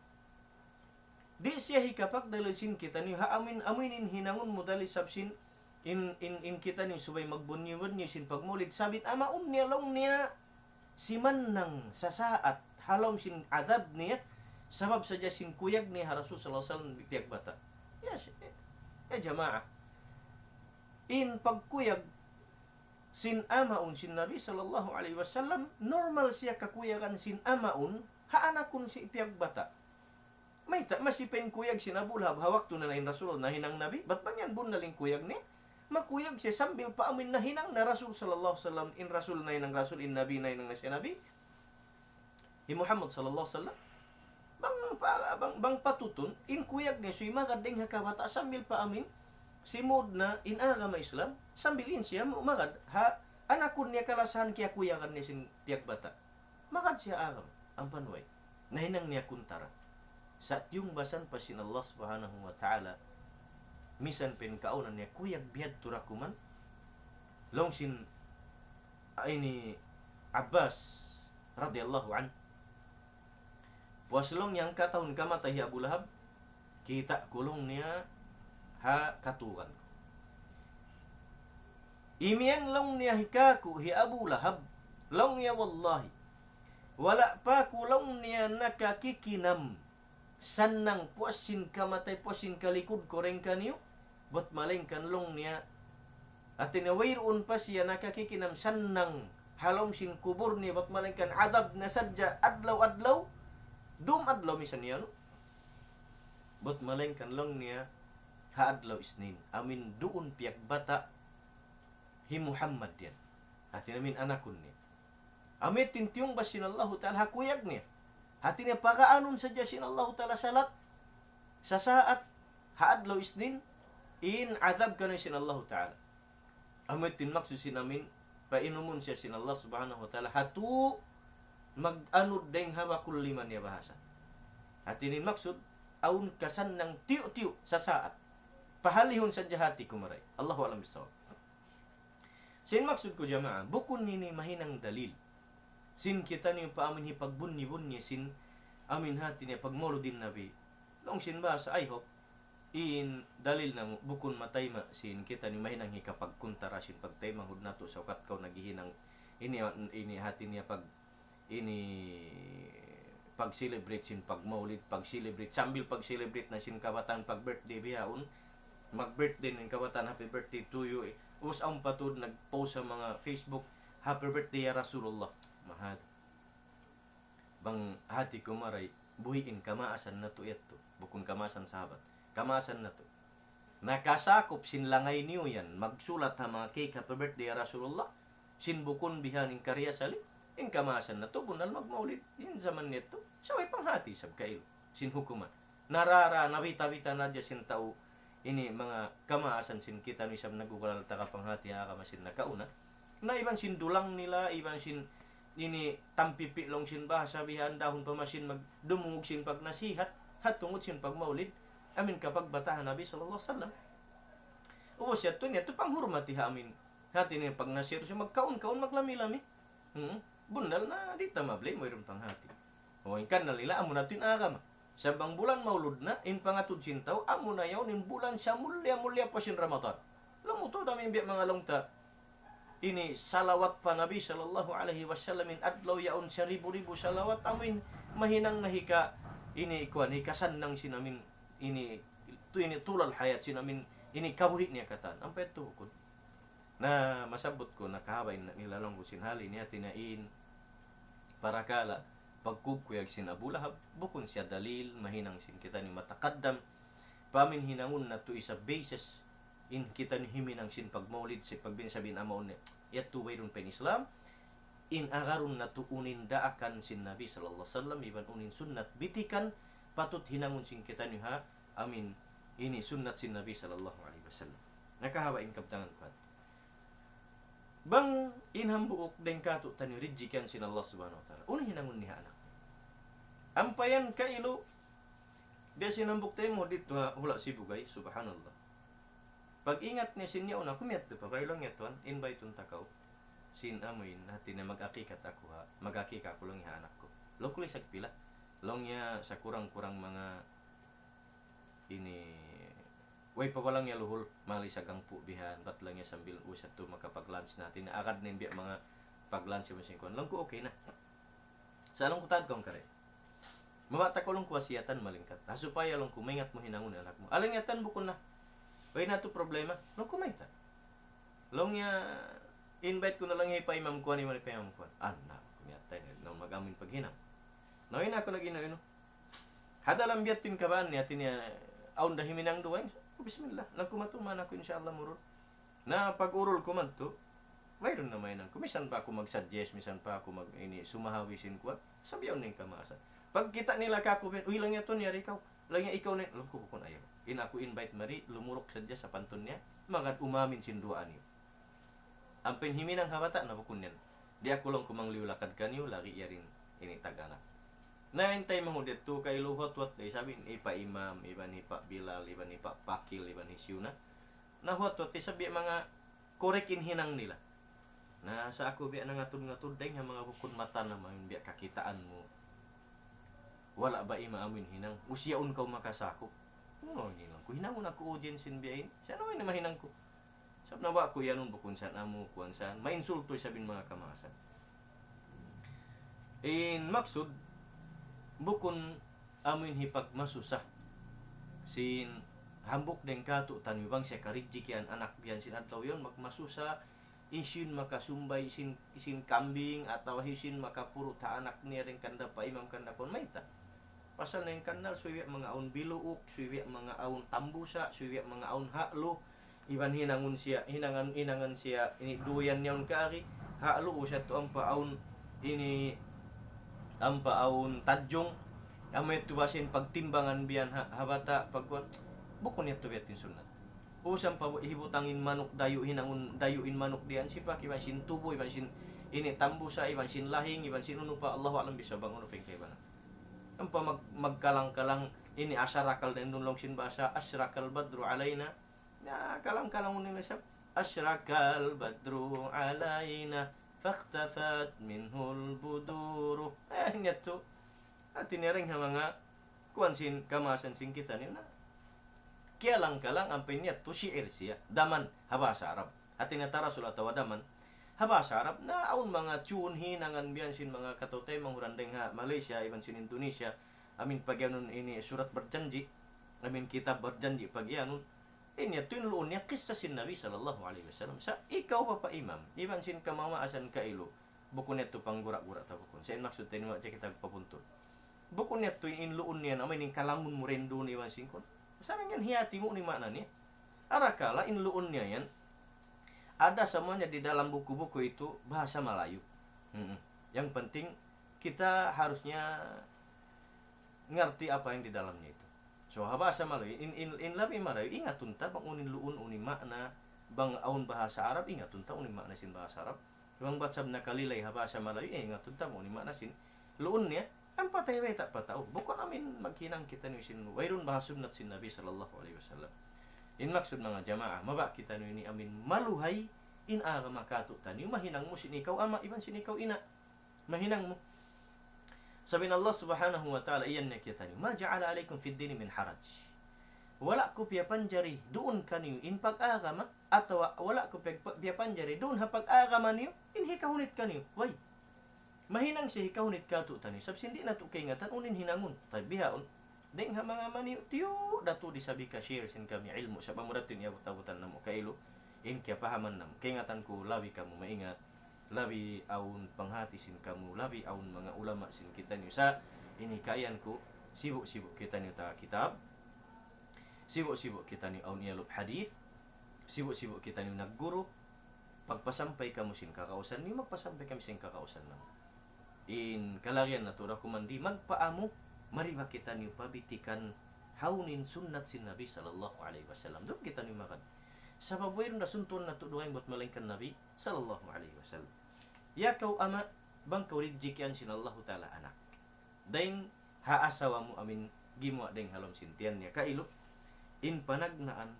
Di siya hikapag dalil sin kita ni ha aminin hinangon mo dalil sabsin in kita ni subay magbunyi-bunyi sin pagmulid sabit ama niya long niya siman nang sasaat halom sin azab niya sabab saja sin kuyag ni Rasul sallallahu alaihi wasallam bipiyag bata. Yes, jamaah. In pagkuyag sin amaun sin Nabi sallallahu alaihi wasallam normal siya kakuyagan sin amaun ha anakun si ipiyag bata. May masipin kuyag sin Abu Lahab hawak tu na in Rasul na hinang Nabi bat bangyan bunaling kuyag ni makuyag siya sambil paamin na hinang na Rasul sallallahu alaihi wasallam in Rasul na hinang Rasul in Nabi na hinang na siya Nabi i Muhammad sallallahu alaihi wasallam bang patutun in kuyag ni suy magading hakabata sambil paamin simod na in agama Islam sambil in siya magad ha anakun niya kalasahan kaya kuyagan niya sin piyak bata magad siya agam ang panway nahinang niya kuntara. Sa yung basan pa sin Allah subhanahu wa ta'ala, misan pen kaunan niya, kuyag biyad turakuman, long sin ay ni Abbas radiyallahu an. Puaslong yang katahun kamatay Abu Lahab, kita kulong niya ha katukan. Imian long niya hikaku hi Abu Lahab, long niya wallahi, wala pa kulong niya nakakikinam, sanang puasin kamatay, puasin kalikod koreng kaniyo, but malengkan long niya, at tinawayroon pa siya nakakikinam sanang halom sin kubur niya, but malengkan adab na sadya adlaw-adlaw, adlaw misan niya, no? But malengkan long niya haadlaw isnin. Amin doon piyak bata hi Muhammad yan. At namin anakon niya. Amit tintiyong ba sinallahu ta'ala hakuyag niya. Hati niya pakaanon sadya sinallahu ta'ala salat. Sa saat haadlaw isnin, in azab ka na sinallahu ta'ala. Amit tinmakso sinamin, painumun siya sinallah subhanahu wa ta'ala. Hatu mag-anod deng hawa kulliman niya bahasa. Hati nin maksud, aun kasan ng tiyo-tiyo sa saat. Pahalihon sa hati kumaray. Allahu alam bisawab. Sin maksud ko jamaah, bukun nini mahinang dalil. Sin kita niyo pa amin hipagbunni-bunni, sin amin hati niya pagmolo din nabi. Long sin bahasa, I hope, in dalil na bukun matay ma, sin kita niyo mahinang hikapagkuntara, sin pagtay mahud nato sa ukat kaw nagihinang ini hati niya pag-celebrate sin pag-maulid, pag-celebrate, sambil pag-celebrate na sin kabataan pag-birthday biyaon, mag-birthday ng kabataan, happy birthday to you. Us ang patud nag-post sa mga Facebook, happy birthday ya Rasulullah. Mahal. Bang hati kumaray, buhiin kamaasan na to ito. Bukun kamaasan sahabat. Kamaasan na to. Nakasakop sin langay niyo yan, magsulat ha mga cake, happy birthday ya Rasulullah. Sin bukun bihaning karya sali. In kamasan na to, bunal magmaulid. In zaman nito, saway panghati sab kail. Sin hukuman. Narara, nabita-bita na dya sin tao, ini mga kamasan sin kita ni sab nagugalal taka panghati ha kamasin na kauna. Na iban sin dulang nila, iban sin ini tampipi long sin bahasa bihan dahon pamasin magdumungog sin pagnasihat, hatungod sin pagmaulid. Amin kapag batahan Nabi sallallahu alaihi wasallam. O siya to niya, to panghurmati ha amin. Hati niya pag nasiro siya, magkaon-kaon maglami-lami. Bundal na di tamablay mo iron panghati. O inkan na nila amo natin agama. Sa bang bulan maulud na in pangatud sintaw amo na yaw in bulan sa mulya-mulya pa sin Ramadan. Lamu to dami biya mga longta. Ini salawat pa Nabi sallallahu alaihi wasallam in adlaw yaon sa ribu-ribu salawat amin mahinang nahika ini ikuan hikasan nang sinamin ini tulal hayat sinamin ini kabuhi niya katan. Ampay tukod. Na masabot ko nakahabay na nilalong ko sinhali niya tinain para kala pagkukuyag sin Abu Lahab bukon siya dalil mahinang sin kita ni matakaddam pamin hinangon na to isa basis in kita ni himinang sin pagmaulid si pagbinsabihin amaon niya yat to wayron pen Islam in agarun na to unin daakan sin Nabi sallallahu alaihi wasallam iban unin sunnat bitikan patut hinangon sin kita ni ha amin ini sunnat sin Nabi sallallahu alaihi wasallam nakahabain kabtangan ko. Bang inhambuok den kato tani rijikan sin Allah subhanahu wa ta'ala. Una hinangon niya anak. Ampayan ka ilo. Dia sinambuk tayo mo dito ha, hula si Bugay, subhanallah. Pag ingat niya sin niya una, kumiyat pa, kayo lang yatuan, invite un takaw. Sin amoy natin na mag-akikat ako ha, mag-akika ko lang niya anak ko. Long kulay sa pila. Long niya sa kurang-kurang mga ini way pa walang niya luhol, mali sa gangpo bihan, bat lang niya sambil usat to makapag-lunch natin. Agad na biya mga pag-lunch yung masingkon. Lang ko okay na. Sa anong kutad kong kare? Mamata ko lang kuwasiyatan malingkat. Hasupaya lang kumingat mo hinangon anak mo. Alingatan bukon na. Way na to problema. Lang kumayta. Lang niya, invite ko na lang pa imam kuwan, imam pa imam kuwan. Na, kumiyatay na mag-amin paghinang. Nawin ako nag-ino. Hada lang biyat tin kabaan niya, tinya, aun dahiminang duwang. Bismillah, nagkumatuman ako inshallah murul. Na pag-urol ko man to, mayroon na may nang kumisan pa ako mag-suggest, misan pa ako sumahawisin ko. Sabiyaw ning kamasa. Pag kita nila kako, uy lang yato niya ikaw. Lang ikaw na, alam ko kung ayaw. Ako invite mari, lumurok sadya sa panton niya, magad umamin sinduan niyo. Ang pinhiminang habata na bukun yan. Di ako lang kumangliw lakad kanyo, lagi iya rin ini tagana. Naintay mo dito kay luhot-wat day sabi ni pa imam, iban ni pa Bilal, iban ni pa Pakil, iban ni Siyuna. Nahot-wat sabi mga korekin hinang nila. Na sa ako biya nangatod-ngatod day nga mga bukod mata naman biya kakitaan mo. Wala ba imaamin hinang? Usyaon ka makasakop. No, hindi lang ko hinangon ako audience in biyahin. Siya naman na mahinang ko. Sab na ba ko yanon bukod saan amo kuan saan. Mainsulto sabihin mga kamasan. In maksud bukon amin hipag masusah. Sin hambok den kato tanibang siya karidjikian anak biyan sin adlaw yon magmasusa isin makasumbay isin kambing atau isin makapuro ta anak niya rin kanda pa imam kanda kon maita. Pasal na yung kanal, suwiya mga aun biluok, suwiya mga aun tambusa, suwiya mga aun halo, iban hinangan siya, ini duyan niyaon kari, halo o siya to ang paun, ang paun tadyong, amay tuwasin pagtimbangan biyan habata, pagkuhan, bukon niya to biyatin sunat. Usang pa hibutangin manok, dayuin manok diyan, sipa, iban sin tubo, iban sin, ini tambusa, iban sin lahing, iban sin uno pa, Allahu alam bisa bang uno pengkaibanan. Ang pa magkalang-kalang ini asyarakal na indun sin basa asyarakal badru alayna na kalang-kalang nila sa asyarakal badru alayna fakhtafat minhul buduru niya to at tiniring ha mga kuansin kamasan sin kita niyo na kalang-kalang ang pinyat to shi'ir siya daman habasa Arab at tinatara sulat daman habasa Arab na aun mga tune hinangan biyan sin mga katotay manghurandeng ha Malaysia iban sin Indonesia amin pagyanon ini surat berjanji amin kitab berjanji pagyanon ini tunluon niya kisah sin Nabi sallallahu alaihi wasallam sa ikaw pa imam iban sin kamamaasan kailo bukon neto panggura-gura ta bukon sa maksud tayo wa kita papunto bukon neto inluon niya amin ning kalangun mo rendo ni iban sin kon sarang yan hiyati mo ni makna niya arakala inluon niya yan ada semuanya di dalam buku-buku itu bahasa Melayu. Yang penting kita harusnya ngerti apa yang di dalamnya itu. So bahasa Melayu in labi Melayu ingat tunta bang unin luun uni makna bang aun bahasa Arab ingat tunta uni makna sin bahasa Arab. Bang batsab na kalilay bahasa Melayu ingat tunta uni makna sin luunnya kan patay tak patau. Bukan amin magkinang kita ni sin wairun bahasa sunnat sin Nabi sallallahu alaihi wasallam. In maksud mga jamaah, maba kita ini amin maluhay in agama kato tani mahinang mo sinikaw ama iban sinikaw ina mahinang mo sabi Allah subhanahu wa ta'ala iyan na kita ni ma ja'ala alaikum fid din min haraj wala ko piya panjari doon kaniyo in pag-agama atau wala ko piya panjari doon ha pag-agama niyo in hikahunit kaniyo way mahinang si hikahunit kato tani sab sindi na to kay ngatan unin hinangon tabihaon deng ha mga maniyo tiyo dato di sabi ka share sin kami ilmu sa pamuratin iya buta-butan namo kailo in kaya pahaman nam kaingatan ko labi kamu maingat labi aun panghati sin kamu labi aun mga ulama sin kita niyo sa inikayan ko sibuk-sibuk kita niyo ta kitab sibuk-sibuk kita niyo aun iyalop hadith sibuk-sibuk kita niyo nagguro pagpasampay kamu sin kakausan niyo magpasampay kami sin kakausan nam in kalarian na tura kumandi magpaamo mariba kita niyo pabitikan haunin sunnat sin Nabi sallallahu alaihi wasallam doon kita niyo makan sa pabuhay na sunton na tuduhay mo't malingkan Nabi sallallahu alaihi wasallam ya kau ama bang kau ridjikian sin Allah ta'ala anak daing haasawa mo amin gimwa daing halom sintian niya kailo in panagnaan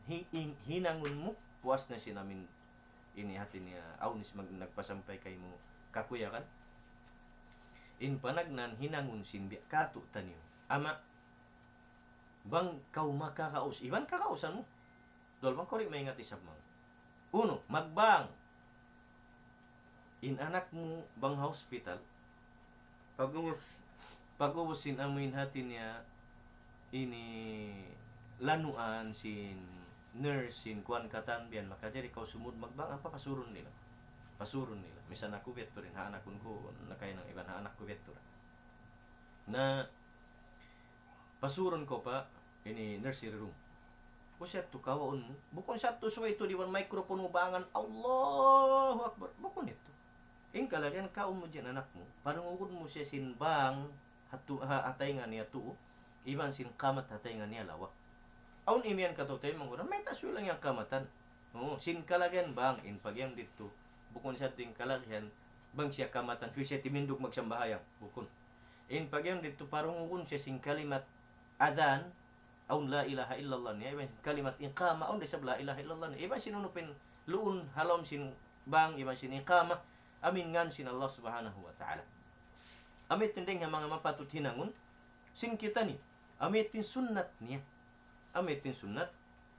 hinangon mo puas na sinamin ini hati niya aunis nagpasampay kay mo kakuya kan in panagnan hinangon sinbi kato tanyo ama bang kau makakaus iban kakausan mo dol bang kori maingat isab mang uno magbang in anak mo bang hospital pag-ubos sin amin hati niya ini lanuan sin nurse sin kuan katan biyan makajari kau sumud magbang apa pasurun nila misan ako beto rin ha anak ko nakaya ng iban ha anak ko beto na pasuron ko pa ini nursery room ko siya to kawaon mo bukon siya to suway to di man microphone mo bangan Allahu Akbar bukon ito in kalagyan kaon mo dyan anak mo panungugod mo siya sinbang hatay nga niya to iban sin kamat hatay nga niya lawa aun imian katotay mong may tasyo lang yung kamatan sin kalagyan bang in pagyang dito bukon siya ting kalagyan bang siya kamatan siya timindog magsambahayang bukon In pagyan dito parungun siya sing kalimat adhan aun la ilaha illallah niya iban kalimat iqama aun desab la ilaha illallah niya iban sinunupin luun halom sin bang iban sin iqama amin ngan sin Allah subhanahu wa ta'ala. Amit tindeng nga mga mapatut hinangon sin kita ni amitin sunnat niya. Amitin sunnat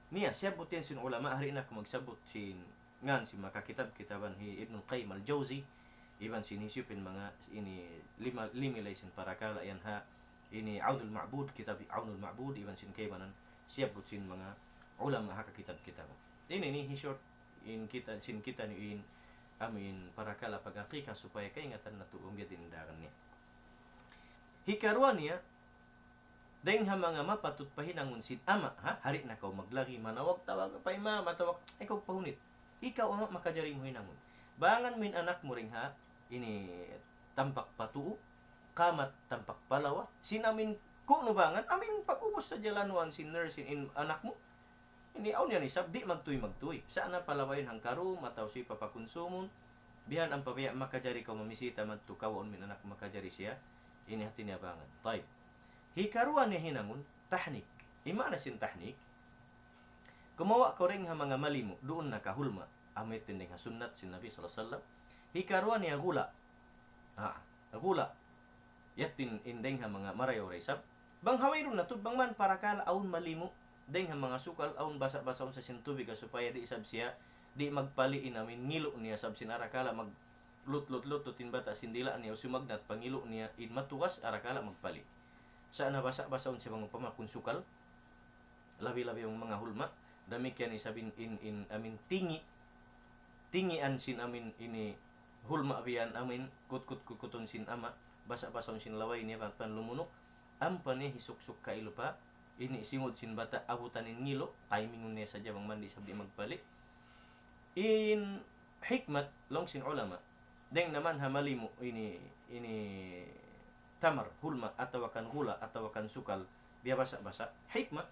niya sabutin sin ulama hari na magsabot sin ngan si makakitab-kitaban hi Ibn Qayyim al-Jawzi iban sinisipin mga ini limilay sin parakala yan ha ini Aunul Ma'bud kitab Aunul Ma'bud iban sin kaybanan siyabot sin mga ulama ha kitab-kitaban. Ini ni short in kita sin kita ni in amin parakala pagakika supaya kaingatan na tuong gadindaran niya. Hikarwa niya dahil ha mga mapatut pahinangon sin ama ha hari na kaw maglagi manawag tawag pa ima matawag ikaw pahunit ikaw ama makajari mo hinangon bangan min anak mo ring ha ini tampak patuo kamat tampak palawa sinamin kuno bangan amin pag-ubos sa jalanuan sin nurse in anak mo ini aun yan isab di magtuy sana palawayin hang karum ataw si papakonsumon bihan ang pabaya makajari kaw mamisita madto kawon min anak makajari siya ini hati niya bangan type hikaruan niya hinangon tahnik ima na sin tahnik kumawa ko ring ha mga malimo doon nakahulma amit tinding ha sunnat sin Nabi sallallahu alaihi wasallam hikaruan niya gula gula yatin indeng ha mga marayo raysab bang hawayron na bang man para kala aun malimo deng ha mga sukal aun basa-basaon sa sintubig supaya di isab siya di magpaliin amin ngilo niya sab sinarakala mag lut tinbata sindila niya sumagnat pangilo niya in matuwas arakala magpali saan na basa-basaon siya mga pamakun sukal labi-labi yung mga hulma damik yan isabin in amin tingian sin amin ini hulma biyan amin kuton sin ama basa-basaon sin laway niya pan lumunok ampan niya hisuk-suk kailo pa ini simod sin bata abutan in ngilo timing niya sa jabang mandi sabdi magpali in hikmat long sin ulama deng naman hamali mo ini tamar hulma atawakan gula atawakan sukal biya basa-basa hikmah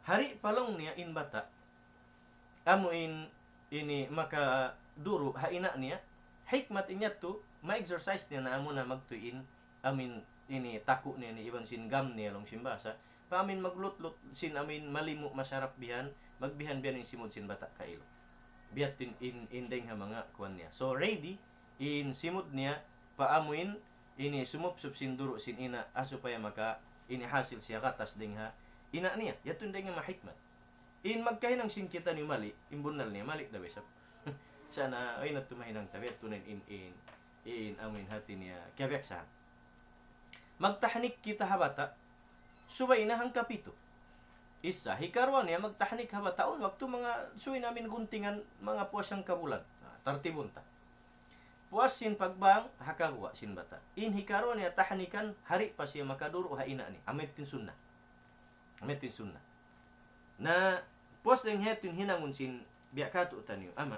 hari palong niya in bata amo ini maka duro haina niya hikmat inya to ma-exercise niya na amo na magtuin amin ini taku niya ni iban sin gam niya long simbasa pa amin maglutlot sin amin malimo masarap bihan magbihan biyan in simod sin bata kailo biat in deng ha mga kuan niya so ready in simod niya paamuin ini sumupsup sin duro sin ina supaya maka ini hasil siya katas ding ha ina niya yatun deng nga mahikmat in magkahinang sin kita ni mali imbunal niya mali daw isap sana ay natumahinang tabi tunin in amin hati niya kabeksan magtahnik kita habata subay na hang kapito isa hikarwa niya magtahnik habataon waktu mga suwi namin guntingan mga puwasang kabulan tartibunta puas sin pagbang hakagwa sin bata in hikaron niya tahnikan hari pa siya makaduro haina ni amitin sunnah na puas ring hetin hinangon sin biakato taniyo ama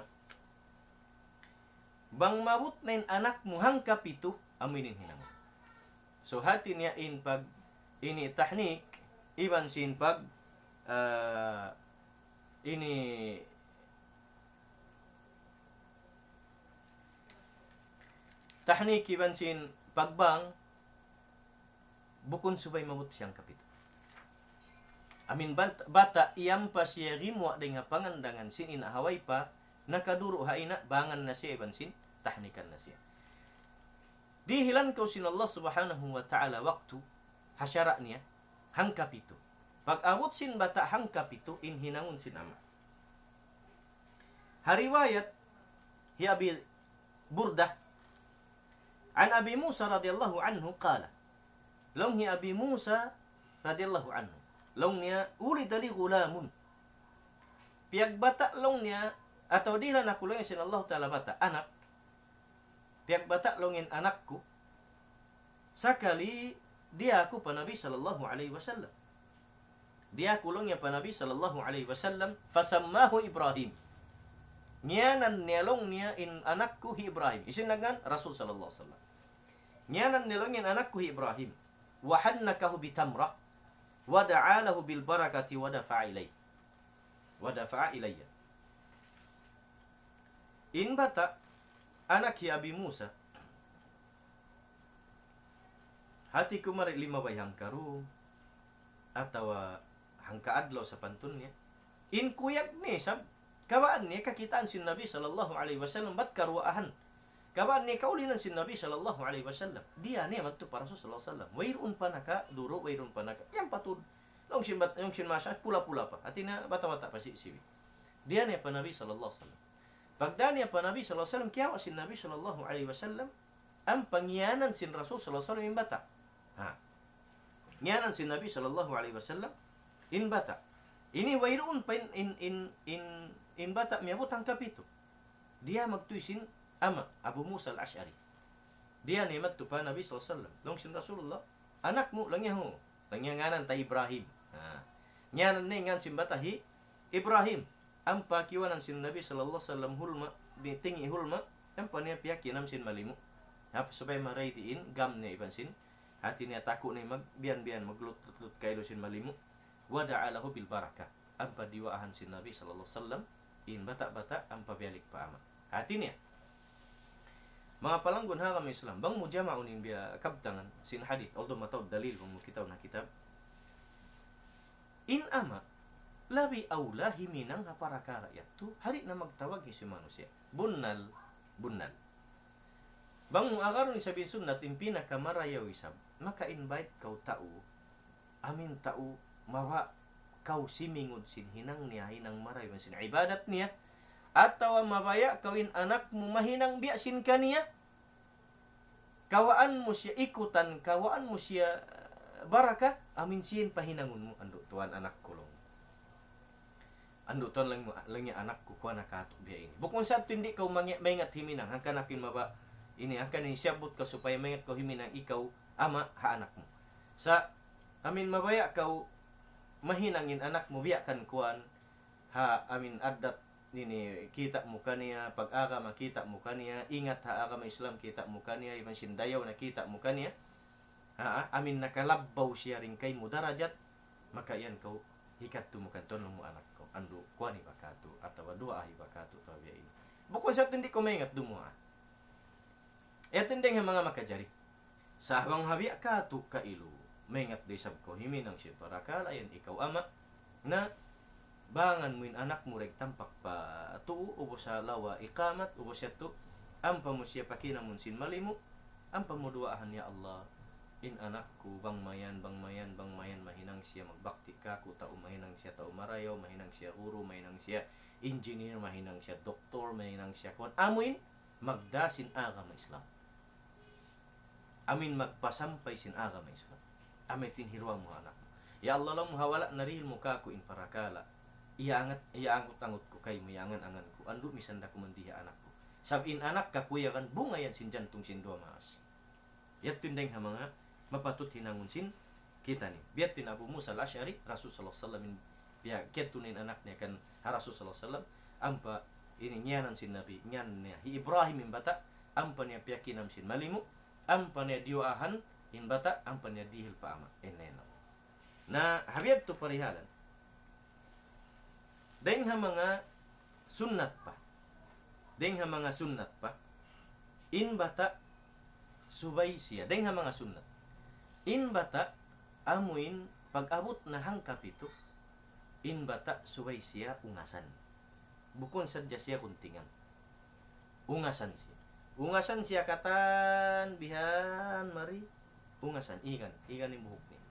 bang mabut na anak mo hang kapito aminin hinangon so hati niya in pag ini tahnik iban sin pag ini tahnik iban sin pagbang bukon subay mabut siyang kapito amin bata iyam pa siya rimwa dengan pangandangan sin inahaway pa nakaduro haina bangan na siya iban sin tahnikan na siya dihilan ko sin Allah subhanahu wa ta'ala waktu hasyara niya hang kapito pag abot sin bata hang kapito in hinangon sin ama hariwayat hi Abi Burdah an Abi Musa radhiyallahu anhu qala long hi Abi Musa radhiyallahu anhu long niya ulida li gulamun piag bata long niya atau dira na kulong sin Allah taala bata anak piag bata longin anakku sakali dia aku pa Nabi sallallahu alaihi wasallam dia kulongnya pa Nabi sallallahu alaihi wasallam fasammahu Ibrahim nyanan nelong niya in anakku hi Ibrahim isinagan Rasul sallallahu alaihi wasallam nyanan nelongin anakku hi Ibrahim wa hannakahu bitamrah wa da'alahu bil barakati wa dafa'a ilayya in bata anak hi Abi Musa hati ko mari lima bay hangkaro ataw hangkaadlaw sa pantun niya in kuyag ni sab kabaan niya kakitaan si Nabi sallallahu alaihi wasallam bat karwaahan kabaan niya kaulinan si Nabi sallallahu alaihi wasallam dia niya magto para sa sallallahu alaihi wasallam wayron pa naka duro wayron pa naka yang patud long sin masa pula-pula pa atina bata-bata pa si dia niya pa Nabi sallallahu alaihi wasallam pagda niya pa Nabi sallallahu alaihi wasallam kiyawa si Nabi sallallahu alaihi wasallam ang pangyanan sin Rasul sallallahu alaihi wasallam in bata ngiyanan si Nabi sallallahu alaihi wasallam in bata ini wayroon pa in bata miyabot ang kapito dia magtuisin ama Abu Musa al-Ash'ari dia ni magtu pa Nabi sallallahu alaihi wasallam long sin Rasulullah anak mo lang yaho lang nganan ta Ibrahim ngiyanan ni ngan sin bata hi Ibrahim ang pakiwanan sin Nabi sallallahu alaihi wasallam hulma tingi hulma ang paniya piyakinam sin malimu supaya maraitiin gam niya iban sin hati niya tako na magbiyan-biyan maglut-lut kailo sin malimu wada'a lahu bil barakah ang padiwaahan sin Nabi sallallahu alaihi wasallam in bata-bata ang pabiyalik pa ama hati niya mga palanggon ha kami Islam bang mujama'un in biya kabtangan sin hadith although mataw dalil kung mukitaw na kitab in ama labi aula himinang haparakara yatu hari na magtawag si manusia bunnal bang agaron ni sabi sunnat in pinakamarayaw isab maka-invite kau tao amin tao mawa kau simingod sin hinang niya hinang maray sin ibadat niya atawa mabaya kawin anak mo mahinang biya sin kaniya kawaan mo siya ikutan kawaan mo siya baraka amin sin pahinangon mo ando tuan anak kulong ando tuan lang niya anak ko kuha nakato biya ini bukon sa hindi kau maingat himinang hangkanapin maba ini akan siabot ka supaya mayat ko himinang ikaw ama ha anak mo sa amin mabaya kau mahinangin anak mo biya kan kuan ha amin adat nini kita mo kaniya pag-aga makita mo kaniya ingat ha aga Islam kita mo kaniya iban sindayaw na kita mo kaniya amin nakalabbaw siya rin kay mo darajat maka yan kau hikat mo kanton mo anak ko ando kuani bakato atawa dua ahi bakato tabiya ini bukod sa hindi ko maingat dumuha etendeng mga makajari sa habang habi ka tu kailo maingat day sab ko himinang siya para kalayan ikaw ama na bangan mo anak mo reg tampak pa tuu ubo sa lawa ikamat ubo siya tu ang pamusya pakinamun sin malimu ang pamuduahan ya Allah in anak ko bang mayan mahinang siya magbakti ka ku tao mahinang siya tao marayaw mahinang siya guro mahinang siya engineer mahinang siya doktor mahinang siya kon amuin magdasin agama Islam amin magpasampay sin agama Islam amay tinhirwa mo anak mo ya Allah lang muhawala narihil mo ka ko in parakala iangot-angot ko kay mayangan-angan ko ando misanda ko mandiha anak ko sabin anak ka kuya kan bungayan sin jantong sin dua maas yat tindeng ha mga mapatut hinangon sin kita ni biat tin Abu Musa al-Ash'ari Rasul sallallahu alaihi wasallam biya ketunin anak niya kan Rasul sallallahu alaihi wasallam ampa ini nyanan sin nabi nyan niya hi Ibrahim in bata ampa niya piyakinam sin malimu ampa niya diwaahan in bata ampa niya dihil pa ama eneno na habiyat to parihalan deng ha mga sunnat pa in bata subay siya deng ha mga sunnat in bata amuin pag-abot na hangkap ito in bata subay siya ungasan bukon sadya siya kuntingan ungasan siya katan bihan mari ungasan igan yung buhok niya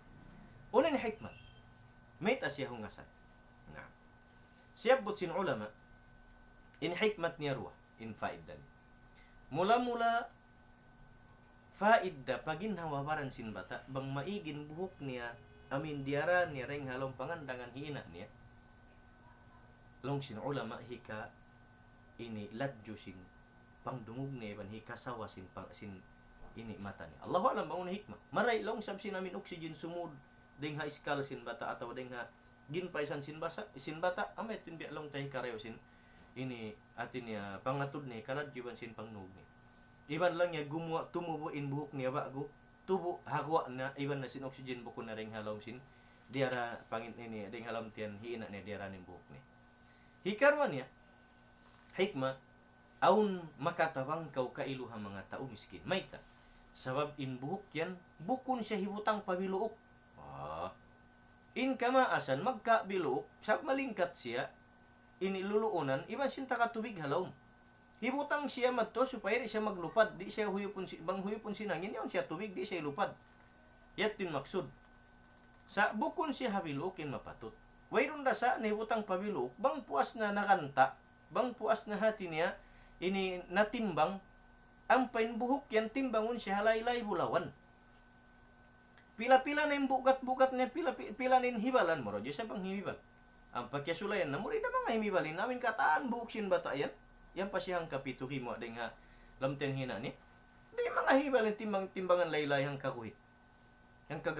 unin hikmat may ta siya ungasan na siyabot sin ulama in hikmat niya ruwa in faidan mula faidda pagin hawawaran sin bata bang maigin buhok niya amin diara niya ring halong pangandangan hina niya long sin ulama hika ini ladjo sin pangdungog niya ban hika sawa sin ini mata niya Allahu alam bang una hikma maray long sab sin amin oxygen sumud ding ha iskal sin bata ataw ding ha ginpaisan sin bata amay tinbiya long tay kareyo sin ini atin niya pangatod ni kaladyo ban sin pangnug ni iban lang niya gumuha tumubo in buhok niya bago tubo hagwa na iban na sin oxygen buko na ring halom sin diara pangin ini ding halom tiyan hiina ni diara ning buhok ni hikarwan niya hikma aun makatawang kau kailuha mga tao miskin maita Sabab in buhok yan, bukon siya hibutang pabiluok. In kamaasan, magkabiluok, sab malingkat siya, iniluluunan, iban sinta ka tubig halom. Hibutang siya madto, supaya di siya maglupad, di siya bang huyupon sinangin, yun siya tubig, di siya lupad. Yat din maksud. Sa bukon siya habiluokin mapatot. Wayron da sa nahibutang pabiluok, bang puas na nakanta, bang puas na hati niya, ini natimbang, ang painbuhok yan, timbangon siya halaylay bulawan. Pila-pila na yung bugat-bugat niya, pila na yung hibalan mo, Rodyo, siya bang himibal? Ang pagkasulayan na mo rin na mga himibalin namin kataan buhok sin bata yan. Yan pa siyang kapituhi mo, ading ha, lamten hina ni. Di mga hibalin timbangan laylay ang kakuhit. Yang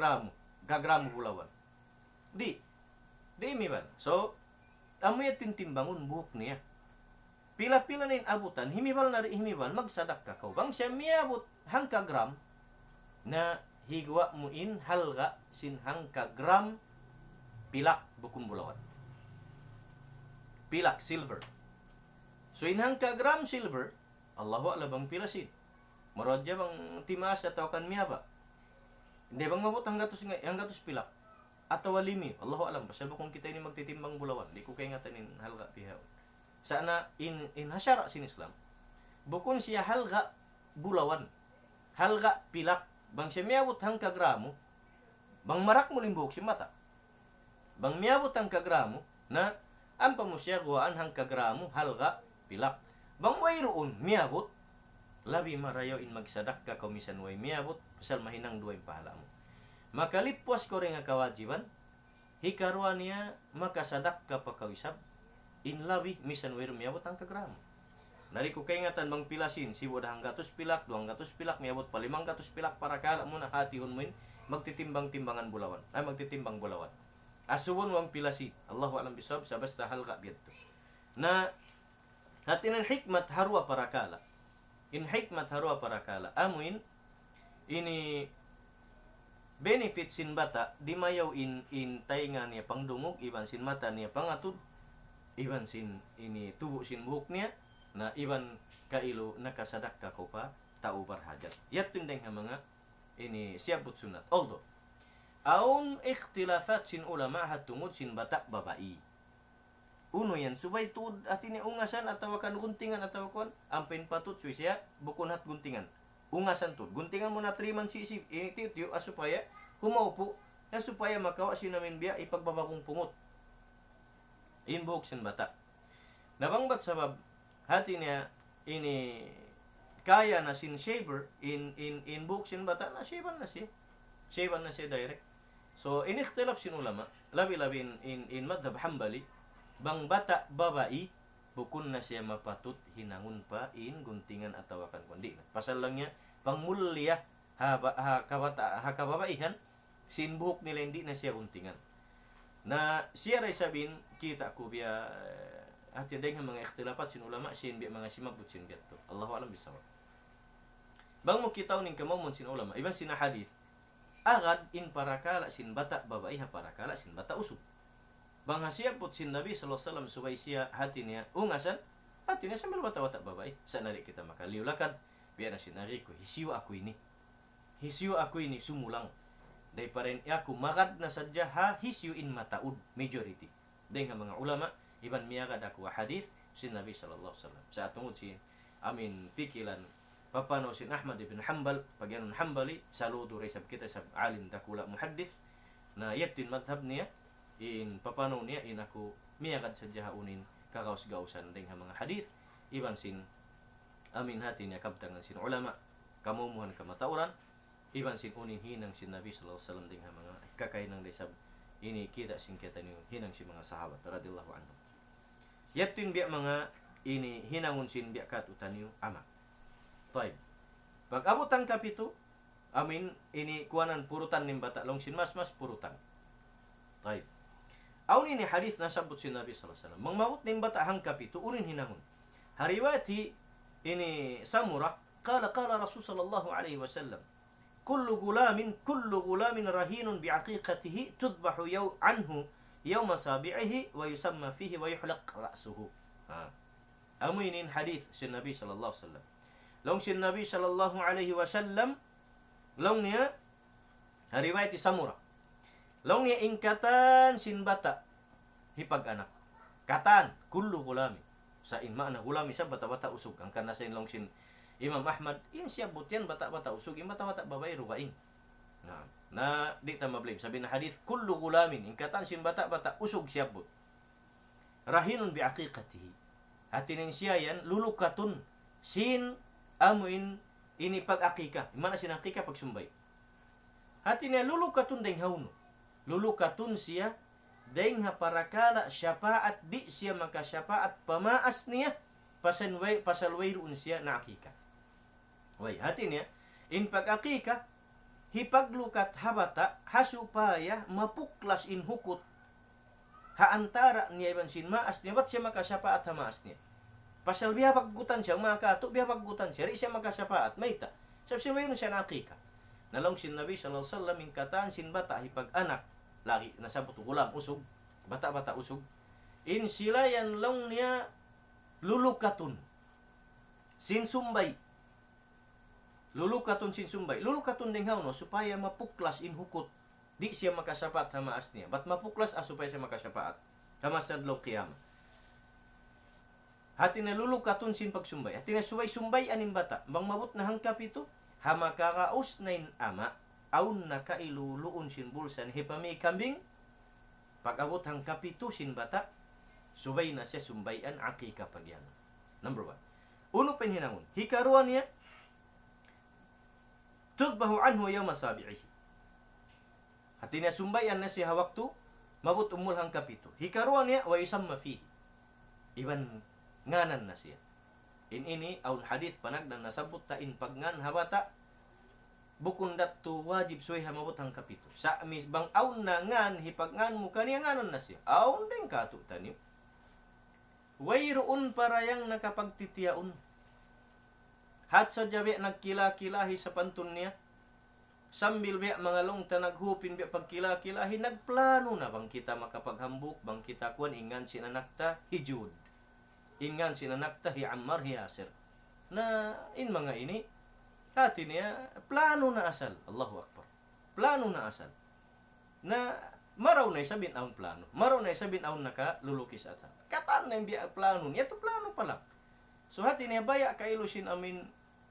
kagramo bulawan. Di himibal. So, amoy at tintimbangon buhok niya. Pila-pila na yung abutan, himibal na rin himibal, magsadak ka. Bang siya miabot hang kagram na higwa mo in halga sin hang kagram pilak bukun bulawan. Pilak, silver. So in hang kagram silver, Allahu ala bang pilasin. Marodya bang timas atau kan miyaba. Hindi bang mabot hang gatos pilak. Atau walimi, Allahu alam. Pasaba kung kita ini magtitimbang bulawan, di ko kaya ngatanin halga pihaw. Sana in hasyara sin Islam, bukon siya halga bulawan, halga pilak, bang siya miyabot hang kagramo, bang marak mo limbuk si mata, bang miyabot hang kagramo, na ang pamusya guwaan hang kagramo, halga pilak, bang wayroon miyabot, labi marayaw in magsadak ka komisan way miyabot, pasal mahinang duway pahala mo. Makalipwas ko rin nga kawajiban, hikaruan niya makasadak ka pakawisab, in labi misan wayro miyabot ang kagramo. Nari ko kay ngatan bang pilasin sibo da hanggatos pilak, 200 pilak miyabot pa 500 pilak para kala mo na hatihon mo magtitimbang-timbangan bulawan. Ay magtitimbang bulawan. Asuwon wang pilasi. Allahu alam bisab sa basta halqa biyadto. Na hatinan hikmat harwa para kala. In hikmat harwa para kala. Amuin ini benefit sin bata di mayaw in tainga niya pangdungog iban sin mata niya pangatud iban sin ini tubo sin buhok niya na iban kailo nakasadak ka ko pa tao barhajat. Yat tindeng nga mga ini siyabot sunat. Although aun ikhtilafat sin ulama hatungod sin bata babae. Uno yan subay tud atin ni ungasan atawa kan guntingan atawa kon ampin patut suisya bukon hat guntingan. Ungasan tud guntingan mo na 3 man sisip ini tityo asupaya humaupo asupaya makawa sin namin biya ipagbabakong pungot. Inbuhok sin bata. Nabangbat sabab hati niya ini kaya na sin shaver in buhok sin bata na shaven na siya. Shaven na siya direct. So inikhtilaf sin ulama labi-labi in madhab Hanbali bang bata babae bukun na siya mapatut hinangun pa in guntingan atawakan kundi na. Pasal lang niya pangmulya kababaihan sin buhok nila hindi na siya guntingan. Na siya ray sabin kita ko biya atin deng mga ikhtilafat sin ulama sin biya mga simabot sin gatto. Allahu alam bisawab. Bang mo kitaw ning kamawmon sin ulama iban sin hadith agad in parakala sin bata babae ha parakala sin bata usub. Bang hasiyapot sin Nabi sallallahu alaihi wasallam subay siya hati niya ungasan hati niya sa malwata-wata babae. Sa nari kita makaliulakan biya na sinari ko hisiyo ako ini sumulang. Day pa rin ako magad na sadya ha hisyu in mataud majority. Day nga mga ulama iban miyagad ako hadith sin Nabi sallallahu alaihi wasallam. Sa atungod si amin pikilan papano sin Ahmad ibn Hanbal pagyanon Hanbali saludo ray sab kita sa alim dakula muhaddith na yatin madhab niya in papano niya in ako miyagad sadya unin kagaus-gausan day nga mga hadith iban sin amin hati niya kabtangan sin ulama kamumuhan kamatauran iban sin unin hinang sin Nabi sallallahu alaihi wasallam ding mga kakainang desab ini kita sin kita niyo hinang si mga sahabat radhiyallahu anhum. Yatin biya mga ini hinangon sin biya kat utaniyo ama. Taib. Pag abot ang kapito amin ini kuanan purutan nim bata long sin mas purutan. Taib. Aun ini hadith na sabot sin Nabi sallallahu alaihi wasallam. Mangmabot nim bata hang kapito unin hinangon. Hariwati ini Samurah qala Rasul sallallahu alaihi wasallam kullu gulamin rahinun bi'aqiqatihi tudbahu anhu yawma sabi'ihi wa yusamma fihi wa yuhlaq ra'suhu. Amuinin hadith sin Nabi sallallahu alaihi wasallam. Long sin Nabi sallallahu alaihi wasallam long niya riwayat ti Samura. Long niya ingkatan sin bata hipag-anak. Katan kullu hulami. Sa inma na hulami sa bata-bata usog. Ang kana sa inlong sin Imam Ahmad, in siya butyan bata-bata usog, in bata-bata babae rubain. Na di ta mablame. Sabi na hadith, kullu hulamin, ingkatan sin bata-bata usog siya but. Rahinun bi aqiqatihi. Hatinin siya yan, lulukatun sin amuin ini pag-akika. Mana sin akika pagsumbay. Hatin niya lulukatun deng hauno. Lulukatun siya deng haparakala syafaat di siya makasyafaat pamaas niya pasalwayroon siya na akika. Way, hatin niya in pag-akika hipaglukat habata hasupaya mapuklas in hukut haantara niya iban sin maas niya ba't siya makasyafaat hamaas niya. Pasal biya paggutan siya mga kato biya paggutan siya ri siya makasyafaat mayta. Sabi siya mayroon siya na akika. Nalong sin Nabi sallallahu alaihi wasallam ingkatan sin bata hipag-anak lagi nasabot gulam usog bata-bata usog in sila yan long niya lulukatun sin sumbay lulukatun ding hawno supaya mapuklas in hukot di siya makasapat hamaas niya bat mapuklas supaya siya makasapat hamas sa adlaw qiyamah. Hati na lulukatun sin pagsumbay hati na sumbay anin bata bang mabot na hangkap ito hamakaraos na in ama aun nakailuluon sin bulsan hipami kambing pag-abot hang kapito sin bata subay na siya sumbayan akika pagyan. Number 1. Uno pinhinangon hikaruan niya tudbahu anhu yawma sabi'ihi. Hati na sumbayan na siya waktu mabot umul hang kapito. Hikaruan niya wa yusamma fihi. Iban nganan na siya. Ini aun hadith panagdan nasabot ta in pagngan habata bukun datto wajib suy hamabot hang kapito. Sa misbang aun na ngan hipagngan mo kaniya nganan na siya. Aun din kato tanim. Wayroon parayang nakapagtitiyaon. Hat sa jabi nagkila-kilahi sa pantun niya. Sambil biya mga long tanaghupin biya pagkila-kilahi nagplano na bang kita makapaghambuk bang kita kuan ingan sinanakta hijud. Ingan sinanakta hi Ammar hi Yasir. Na in mga ini hati niya plano na asal. Allahu Akbar. Plano na asal. Na maraw na isabin ang plano. Maraw na isabin ang nakalulukis asal. Kapan na yung plano niya? Ito plano pa lang. So hati niya baya kailusin amin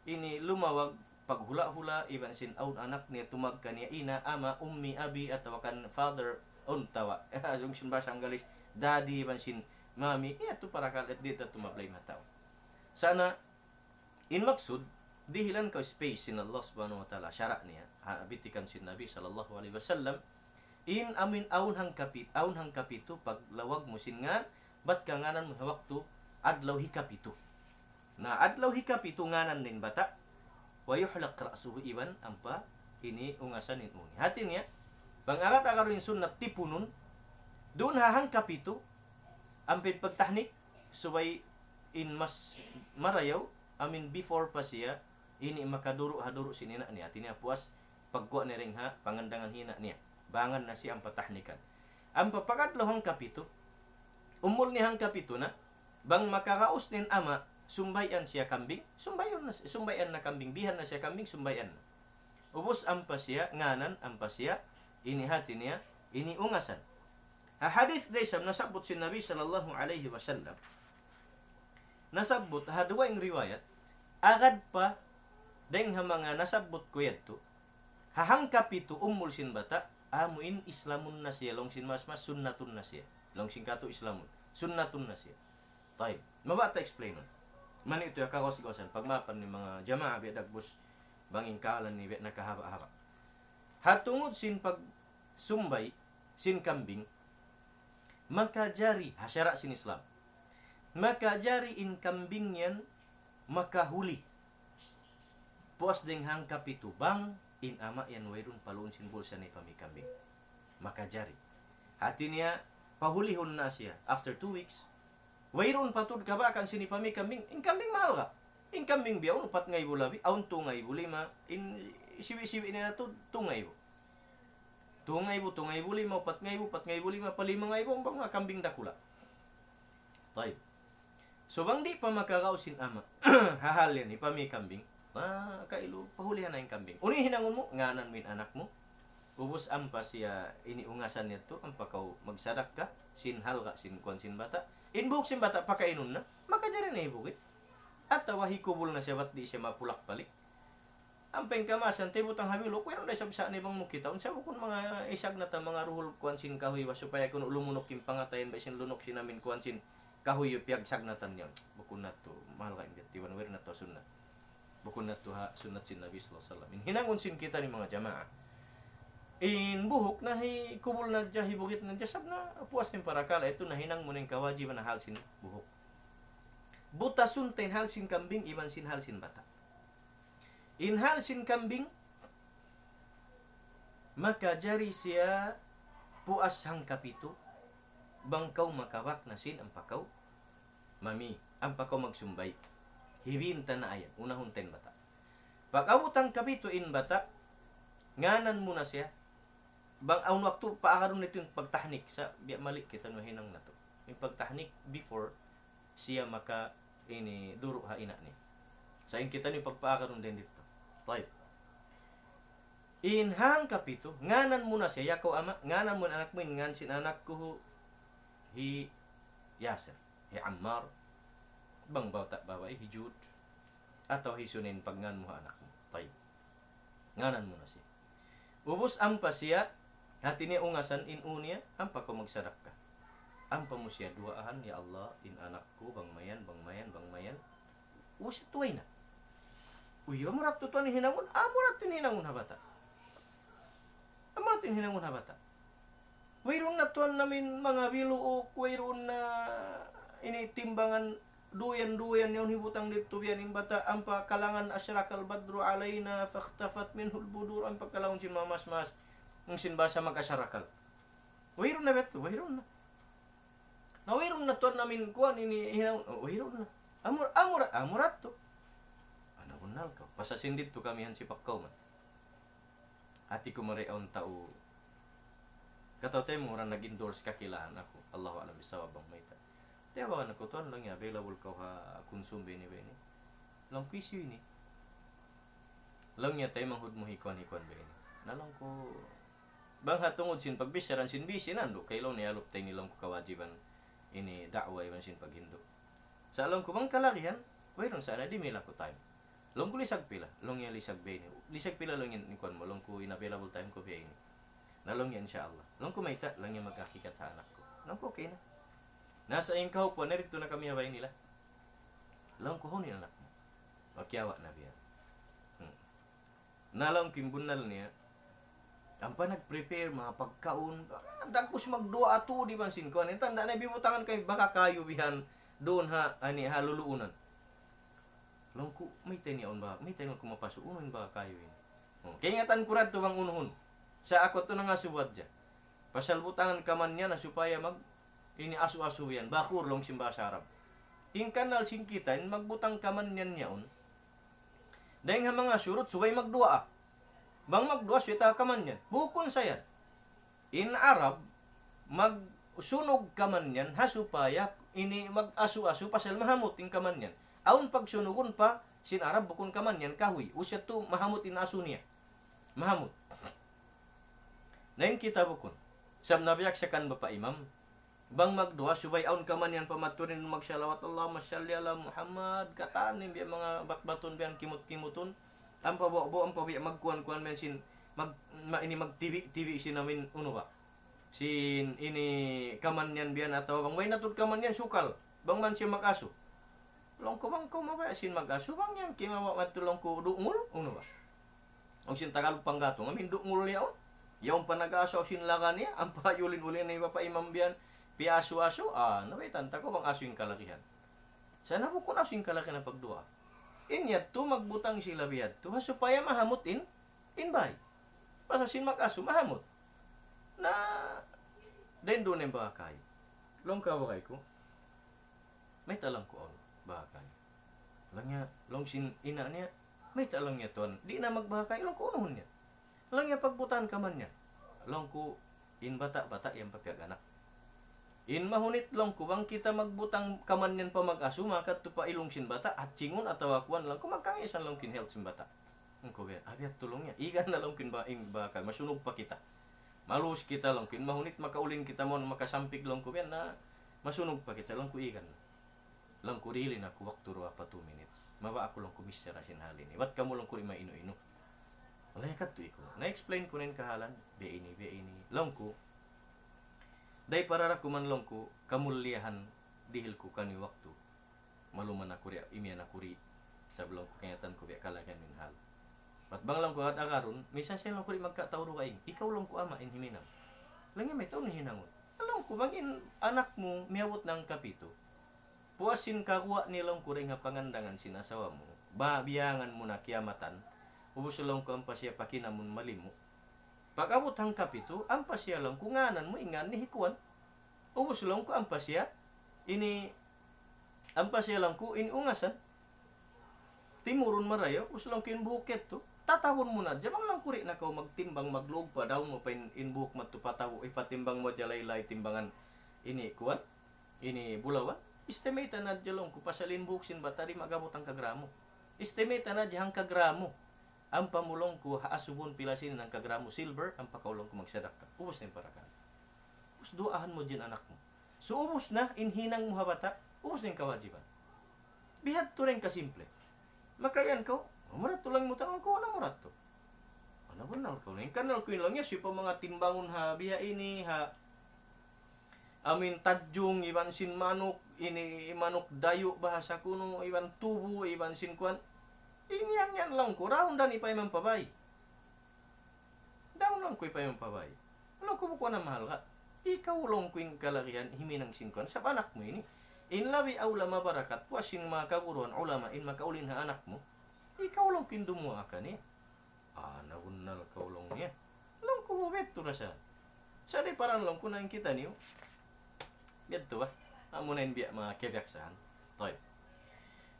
ini lumawag paghula-hula iban sin aun anak niya tumag kaniya ina ama ummi abi atawa kan father on tawa. Yung sinbasa ang galis daddy iban sin mami, ito para kalit dito tumablay na tao. Sana, in maksud, dihilan ka space sin Allah subhanahu wa ta'ala, syara niya, habitikan sin Nabi sallallahu alaihi wasallam, in amin aun hang kapito, paglawag mo sin nga, bat ka nganan mo waktu, adlaw hikapito. Na adlaw hikapito nganan din bata, wayuhlak ra'suhu iban, ampa, ini ungasan in uni. Hati niya, bang agat-agar yung sunnat tipunun, doon hahang kapito, ampin pagtahnik subay in mas marayaw before pa siya ini makaduro-haduro sinina niya tinya puas pagkuha ni ring ha pangandangan hina niya bangan na siya ang patahnikan ang papakadlaw hang kapito umul ni hang kapito na bang makaraos nin ama sumbayan siya kambing sumbayan na kambing bihan na siya kambing sumbayan na ubos ampa siya nganan ampa siya ini hati niya ini ungasan. Hadith daysam nasabot si Nabi sallallahu alaihi wasallam. Nasabot hadwa ing riwayat agad pa deng mga nasabot ko yadto. Hahang kapito umul sin bata amuin islamun na siya long sin mas sunnatun na siya. Long sin kato islamun sunnatun na siya. Tay, mabata explain on. Man ito ya kakos-kosan pagmapan ni mga jamaa bi dagbos banging kalan ni nakahaba-haba. Hatungod sin pag sumbay sin kambing makajari hasyara sin Islam makajari in kambing yan makahuli puas deng hang kapito bang in ama yan wayron paluon sin bulsa ni pamikambing makajari hati niya pahulihon na siya after 2 weeks wayron patud ka ba kan sini pamikambing in kambing mahal ka in kambing biyaw upat ngay bulabi aun 2 ngay bulima in siwi-siwi na to 2 ngay 2,000, 2,500, 4,000, 5,000, 5,000 ang mga kambing dakula. Tayo. So, bang di pa makakausin ama, hahal yan, ipami kambing, Kailo, pahulihan na yung kambing. Uni hinangon mo, nganan min anak mo. Ubos ampa siya iniungasan niya to, ampa kaw magsadak ka, sinhal ka, sinkwan sin bata. Inbuhok sin bata, pakainon na, makadya rin na ibukit. At wahikubol na siya, ba't di siya mapulak balik. Ang pengkamasan, tibutang habilo, kaya rin sabsa ni bang mukitaon, siya kung mga isag na ta, mga ruhol kuwan sin kahoy, supaya kung lumunok yung pangatayin, ba sin lunok sin namin kuwan sin kahoy, piyag sagnatan niya. Bukun na to, mahal ka, tiwan na to, sunat. Bukun na to ha, sunat sin Nabi sallallahu alaihi wasallam. Hinangon sin kita ni mga jamaah. In buhok na kubol na dya, hibukit na dya, sab na puas ng parakala, ito na hinang mo ng kawajiban na halsin buhok. Buta suntain halsin kambing, iban sin halsin bata. In halsin kambing, maka jari siya puas hang kapito, bangkaw makawak na sin ang pakaw, mami, ang pakaw magsumbay. Hibinta na ayan, unahon ten bata. Pag-awutang kapito in bata, nganan mo na siya, bang aun waktu paakaroon nito yung pagtahnik sa biya mali kita no hinang na to. Yung pagtahnik before siya maka ini duro ha ina ni. Sa in kita ni pagpaakaroon din dito. Type. In hang kapito, nganan mo na siya yakaw ama, nganan mo na anak mo ngan sin anak ko hi Yasir, hi Ammar, bang bata babae hi Jude, ataw hi Sunin pag ngan mo anak mo. Type. Nganan mo na siya. Ubos ang pasya, hati niya ungasan in unya, ang pa ko magsadak ka. Ang pa mo siya duaan, ya Allah, in anak ko, bang mayan. Uwis tuway na. Uy, amurat to ni hinangon, amurat to ni hinangon habata. Amurat to ni hinangon habata. Wayron na tuan namin mga biluok, wayron na initimbangan duyan yung hibutang dito yan yung bata ang pakalangan asyrakal badru alayna fakhtafat minhul budur ang pagkalawang sin mamas-mas ng sinbasa mag-asyarakal. Wayron na beto, wayron na. Na wayron na tuan namin kuan ini hinaw, wayron na. Amurat to. Ano unal ka? Pasasindit to kami han si Pakkaw man. Ati ko mariaon tao. Kataw tayo mo nag-endorse kakilaan ako. Allahu alam bisawab bang may ta. Tiya ba na ko tuan lang ya available ka ha konsum bini. Lang kisyo ini. Lang niya tayo manghud mo hikwan bini. Nalang ko bang hatungod sin pagbisyaran sin bisin ando kailaw ni alop tayo nilang ko kawajiban ini da'wa iban sin paghindo. Sa alam ko bang kalakihan, wayron sana di mila ko time. Long ko lisag pila, long yan lisag bini. Lisag pila long yan ikwan mo, long ko in available time ko biya ini. Nalong yan insyaAllah. Long ko maita, lang yan magkakikat sa anak ko. Long ko okay na. Nasa ingkaw po, narito na kami habay nila. Long ko hunin anak mo. Magkiawa na biya. Nalang kimbunal niya, ang pa nag-prepare mga pagkaon, dagpos magdua ato, di ba sin ko? Tanda na bibutangan kayo, baka kayo bihan, doon haluluunan. Long ko, may teniyaon ba? May teniyaon ko mapasuunan ba kayo yun? Kaya ingatan ko radto bang unuhon. Sa ako to na nga suwad dyan. Pasalbutangan ka man niya na supaya ini asu-asu yan. Bakur long simba sa Arab. In kanal singkitan, magbutang ka man yan yaon. Dahil nga mga surut, subay magdua. Bang magdua, suwita ka man yan. Bukon sa yan. In Arab, magsunog ka man yan, hasupaya, ini mag-asu-asu, pasal mahamot in ka man yan. Aun pagsunugon pa, sin Arab, bukon ka man yan, kahoy. Usya to, mahamot in asu niya. Mahamot. Nain kita bukon. Sab nabiyak siya kan bapa imam. Bang magdua, subay aun ka man yan, pamaturin magsalawat Allah, masyali ala Muhammad, katanin, biya mga batbaton, biyan kimut-kimuton. Ang pabuo, ang pabiyak magkuhan-kuhan, mensin, ini mag-TV sin namin, ba? Sin, ini, kaman yan, biyan ataw, bang may natud kaman yan, sukal. Bang man siya mag-aso. Long ko bang kumabaya, sin mag-aso, bang yan, kimawa matulong ko, duungol, ba? Ang sin Tagalog panggatong, amin duungol niya, yung panag-aso sinlakan niya, ang payulin-ulin na iba pa imambiyan, piaso-aso, nawaitan ko bang aso yung kalakihan. Sana po kung aso yung kalakihan na pagdua. Inyat to, magbutang sila biyad to, supaya mahamot in bay. Pasasin mag-aso, mahamot. Na, dahil doon yung baka kayo. Long kawakay ko, may talang ko ang baka kayo. Lang niya, long sin ina niya, may talang niya to, di na magbaka kayo, long ko unuhon niya. Lang niya pagbutan ka man niya. Lang ko, in bata-bata yung papiag anak. In mahunit lang ko bang kita magbutang kaman yan pa mag-asuma kat pa ilong sin bata at cingon at awakwan lang ko magkangisan lang kin health sin bata. Ko bet abiat tulong niya. Igan na lang kin ba ing baka masunog pa kita. Malus kita lang kin mahunit makaulin kita mo makasampig lang ko ben na masunog pa kita lang ko igan. Lang ko dili na ko waktu ro pa 2 minutes. Mawa ako lang ko misera sin halin. Wat kamo lang ko ima ino-ino. Wala kat tu iko. Na-explain ko nin kahalan be ini lang ko. Day para ko man lang ko kamulyahan dihil ko kani waktu. Maluman ako ri imian ako ri sa blog ko kayatan ko biya kalagan min hal. Pat bang lang ko at agaron, misa siya lang ko ri magkatawro kaing. Ikaw lang ko ama in himinam. Langi may taon ni hinangon. Alam ko bangin anak mo miyawot ng kapito. Puasin kakuha nilang ko rin nga pangandangan sinasawa mo. Babiyangan mo na kiamatan. Ubus lang ko ang pasya pakinamon malimo. Pag abot hang kapito, ang pasya lang kunganan mo ingan ni hikuan. Ubus lang ko ang pasya ang pasya lang ko inungasan. Timuron marayo, ubus lang ko buket to. Tatawon mo na, jamang lang kuri na ka magtimbang maglog pa daw mo pa inbuhok matupatawo ipatimbang mo jalaylay timbangan ini kuan ini bulawan. Estimate na jalong ko pasalin buhok sin batari magabot ang kagramo. Estimate na jahang kagramo. Ang pamulong ko haasubon pilasin ng kagramo silver, ang pakaulong ko magsadak ka. Ubus na yung parakan. Ubus duahan mo dyan anak mo. So ubus na, inhinang mo habata, ubus na yung kawajiban. Bihad to rin kasimple. Makayan ko, murat to lang mo tanong ko, ano murat to? Ano ba na ko? Yung kanal ko yun lang, yes, yung pa mga timbangon ha, biya ini ha, amin tadyong, iban sin manok, ini manok dayo, bahasa kuno, iban tubo, iban sin kuan, yan lang ko. Raon dan ipay mampabay. Daon lang ko ipay mampabay. Alam ko bukuan na mahal ka. Ikaw lang ko yung kalakihan, himinang singkuan. Sa anak mo ini. In labi awla mabarakat. Puasin mga kaguruan ulama. In makaulin ha anak mo. Ikaw lang ko yung dumuha ka niya. Naunal ka lang niya. Alam ko hubet to na siya. Sa di parang lang ko na yung kita niyo. Ganito ba? Amo na yung biya mga kebyaksaan. Toy.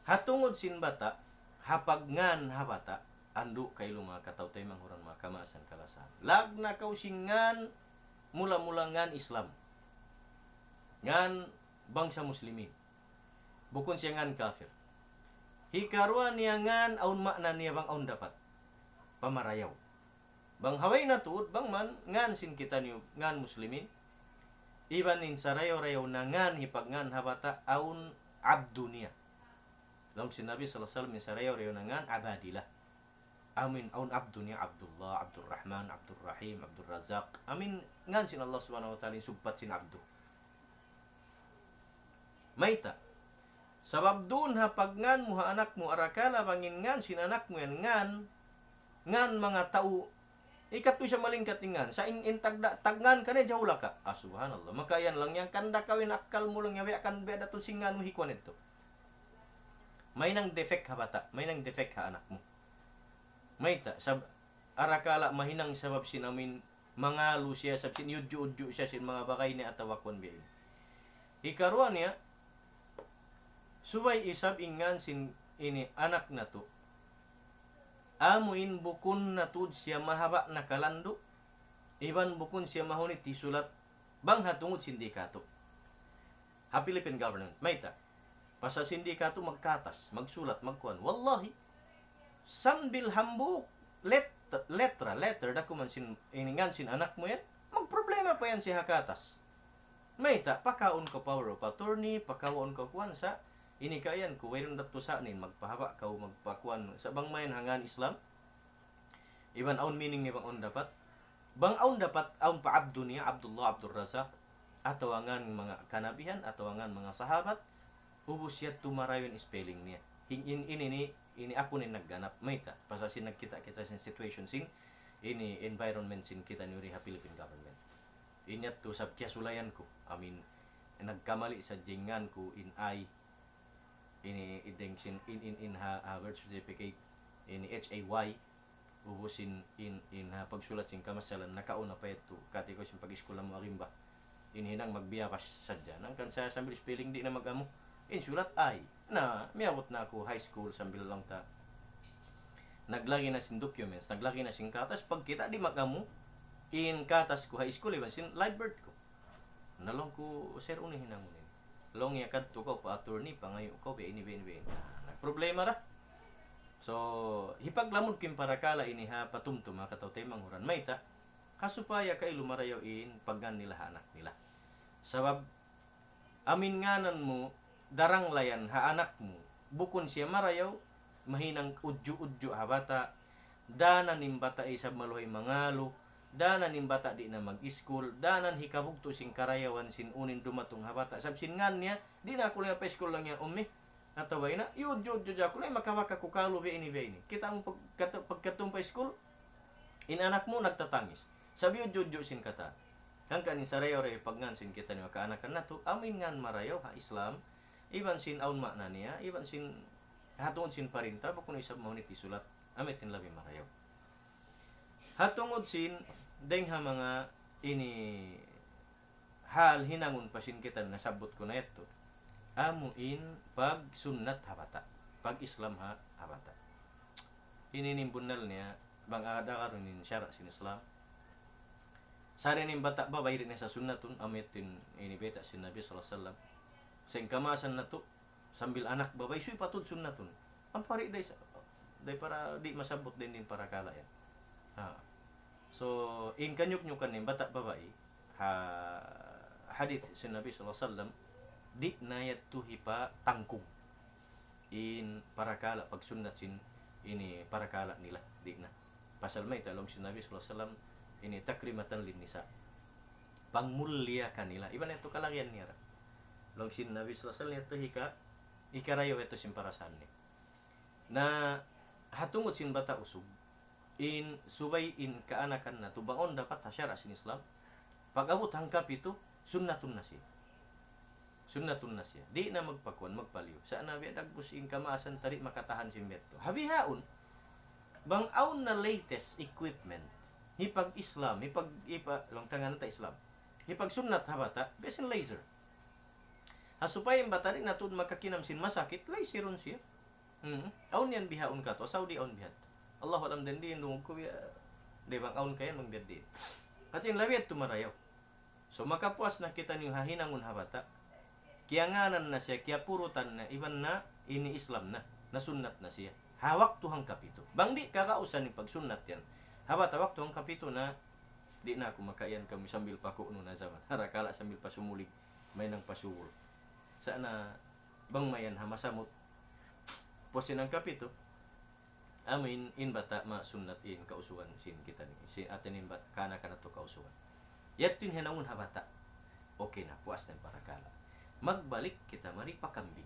Hatungod sin bata. Hapag ngan habata, ando kay mga katawtay manghuran mga kamaasan kalasan. Lag na kausingan mula-mula ngan Islam. Ngan bangsa muslimin. Bukon siya ngan kafir. Hikarwa niya ngan aun makna niya bang aun dapat. Pamarayaw. Bang haway na tuod, bang man ngan sin kita niyo ngan muslimin. Iban in sarayaw-rayaw na ngan hipag ngan habata aun abdu niya. Lang sinabi sallallahu alaihi wasallam sarayaw-rayaw na ngan abadilah. Amin aun abdu niya Abdullah, Abdurrahman, Abdurrahim, Abdurrazak. Amin ngan sin Allah subhanahu wa ta'ala subpat sin abdu. Mayta. Sabab doon ha pag ngan mo ha anak mo arakala bangin ngan sin anak mo yan ngan mga tao ikat mo siya malingkat ngan sa in tagngan ka na jawla ka. Subhanallah. Makayan lang yan kanda kawin akal mo lang yawi akan beda to singan mo hikwan ito. May nang defect ha bata, may nang defect ha anak mo. May ta sab arakala mahinang sabab sinamin mangalo siya sab sin yudju siya sin mga bakay ni atawakon biin. Ikaruan niya subay isab ingan sin ini anak na to. Amuin bukun na tud siya mahaba na kalando. Iban bukun siya mahunit tisulat bang hatungod sindikato. Ha Philippine government, may ta. Pasa sindikato magkatas, magsulat, magkuan. Wallahi, sambil hambuk, letter, dakuman sin, iningan sin anak mo yan, magproblema pa yan si hakatas. May ta, pakaon ko power of attorney, pakaon ko kuan sa, ini kayan, kung mayroon dato sa anin, magpahaba ka o magpakuan, sa bang mayan hangan Islam, iban aun meaning ni bang on dapat, bang aun dapat, aun pa abdu niya, Abdullah, Abdurrazak, atawangan mga kanabihan, atawangan mga sahabat, ubos siya tumarayon spelling niya. Ini ako ni nagganap. May ta. Pasasin nagkita-kita sin situation sin ini environment sin kita ni ha Philippine government. Inyat to sab sulayan ko. Nagkamali sa jingan ko in I ini ideng sin in ha birth certificate ini HAY ubos in ha pagsulat sin kamasalan nakauna pa ito kati ko sin pag-eskwela mo arimba. Inhinang magbiya pa sadya. Nang kan sa sambil spelling di na magamo. Insulat ay na miyabot na ako high school sambil lang ta naglagi na sin documents naglagi na sin katas pag kita di magamu in katas ko high school iban sin live birth ko nalong ko sir uni hinangunin long ya kadto ko pa attorney pangayo ko be ini nagproblema ra. So hipaglamod kim para kala ini ha patumtum ha kataw tay manghuran mayta hasupaya kay lumarayaw in paggan nila anak nila. Sabab amin nganan mo darang layan ha anak mo bukon siya marayaw mahinang udyo-udyo ha bata danan nim bata isab maluhay mangalo danan nim bata di na mag-school danan hikabugto sing karayawan sin unin dumatong ha bata sab sin ngan niya di na ako lang pa school lang niya ummi ato ba ina udyo-udyo ako lang makawaka ko kalo be ini kita ang pagkatong pa school in anak mo nagtatangis sabi udyo-udyo sin kata ang kanin sarayaw ray pagngan sin kita ni makaanakan nato amin ngan marayaw ha Islam iban sin aun makna niya iban sin hatungod sin parinta bukon isab mo niti sulat amit tin labi marayaw hatungod sin deng ha mga ini hal hinangon pa sin kita nasabot ko na ito amuin pag sunnat habata pag Islam ha habata hininimbunal niya bang ada karon nin syara sin Islam sari ning bata ba bayrin sa sunnatun amitin ini beta sin Nabi sallallahu alaihi wasallam sing kamasan nato sambil anak babay suy patud sunnatun ang pari day para di masabot din para kala yan ha so in kanyuk-nyukan ning bata babae ha hadith sin Nabi sallallahu alaihi wasallam di nayat tuhi pa tangkung in para kala pag sunnat sin ini para kala nila di na pasal may talong sin Nabi sallallahu alaihi wasallam ini takrimatan lin nisa pangmulya kanila iban ito kalagyan niya long sin Nabi sallallahu alaihi wasallam ito ikarayo ito sin parasan ni na hatungod sin bata usog in subay in kaanakan na tubangon dapat hasyara sin Islam pag abot hangkap ito sunnatun na siya di na magpakuan magpaliw sa nabi dagbus in kamaasan tari makatahan sin beto habihaon bang aun na latest equipment hipag Islam hipag long tangan ta Islam hipag sunnat habata besin laser hasupay ang bata rin natud makakinam sin masakit laseron siya aun yan bihaon ka to Saudi aun bihat Allah alam din din dungog ko ya di bang aun kaya mang din at yung labiat tumarayaw so makapuas na kita niyo hahinangon habata kiyanganan na siya kaya purutan na iban na ini Islam na sunnat na siya hawak tuhang kapito bang di kakausan ni pag sunnat yan habata waktu ang kapito na di na ako makayan kami sambil pako no na zaman harakala sambil pasumulig may nang pasuwol sana bang mayan hamasamot posin ang kapito amin in bata ma sunnat in kausuhan sin kita ni si atin in bat kana to kausuhan yatin hinangon habata okay na puas na parakala magbalik kita mari pakambing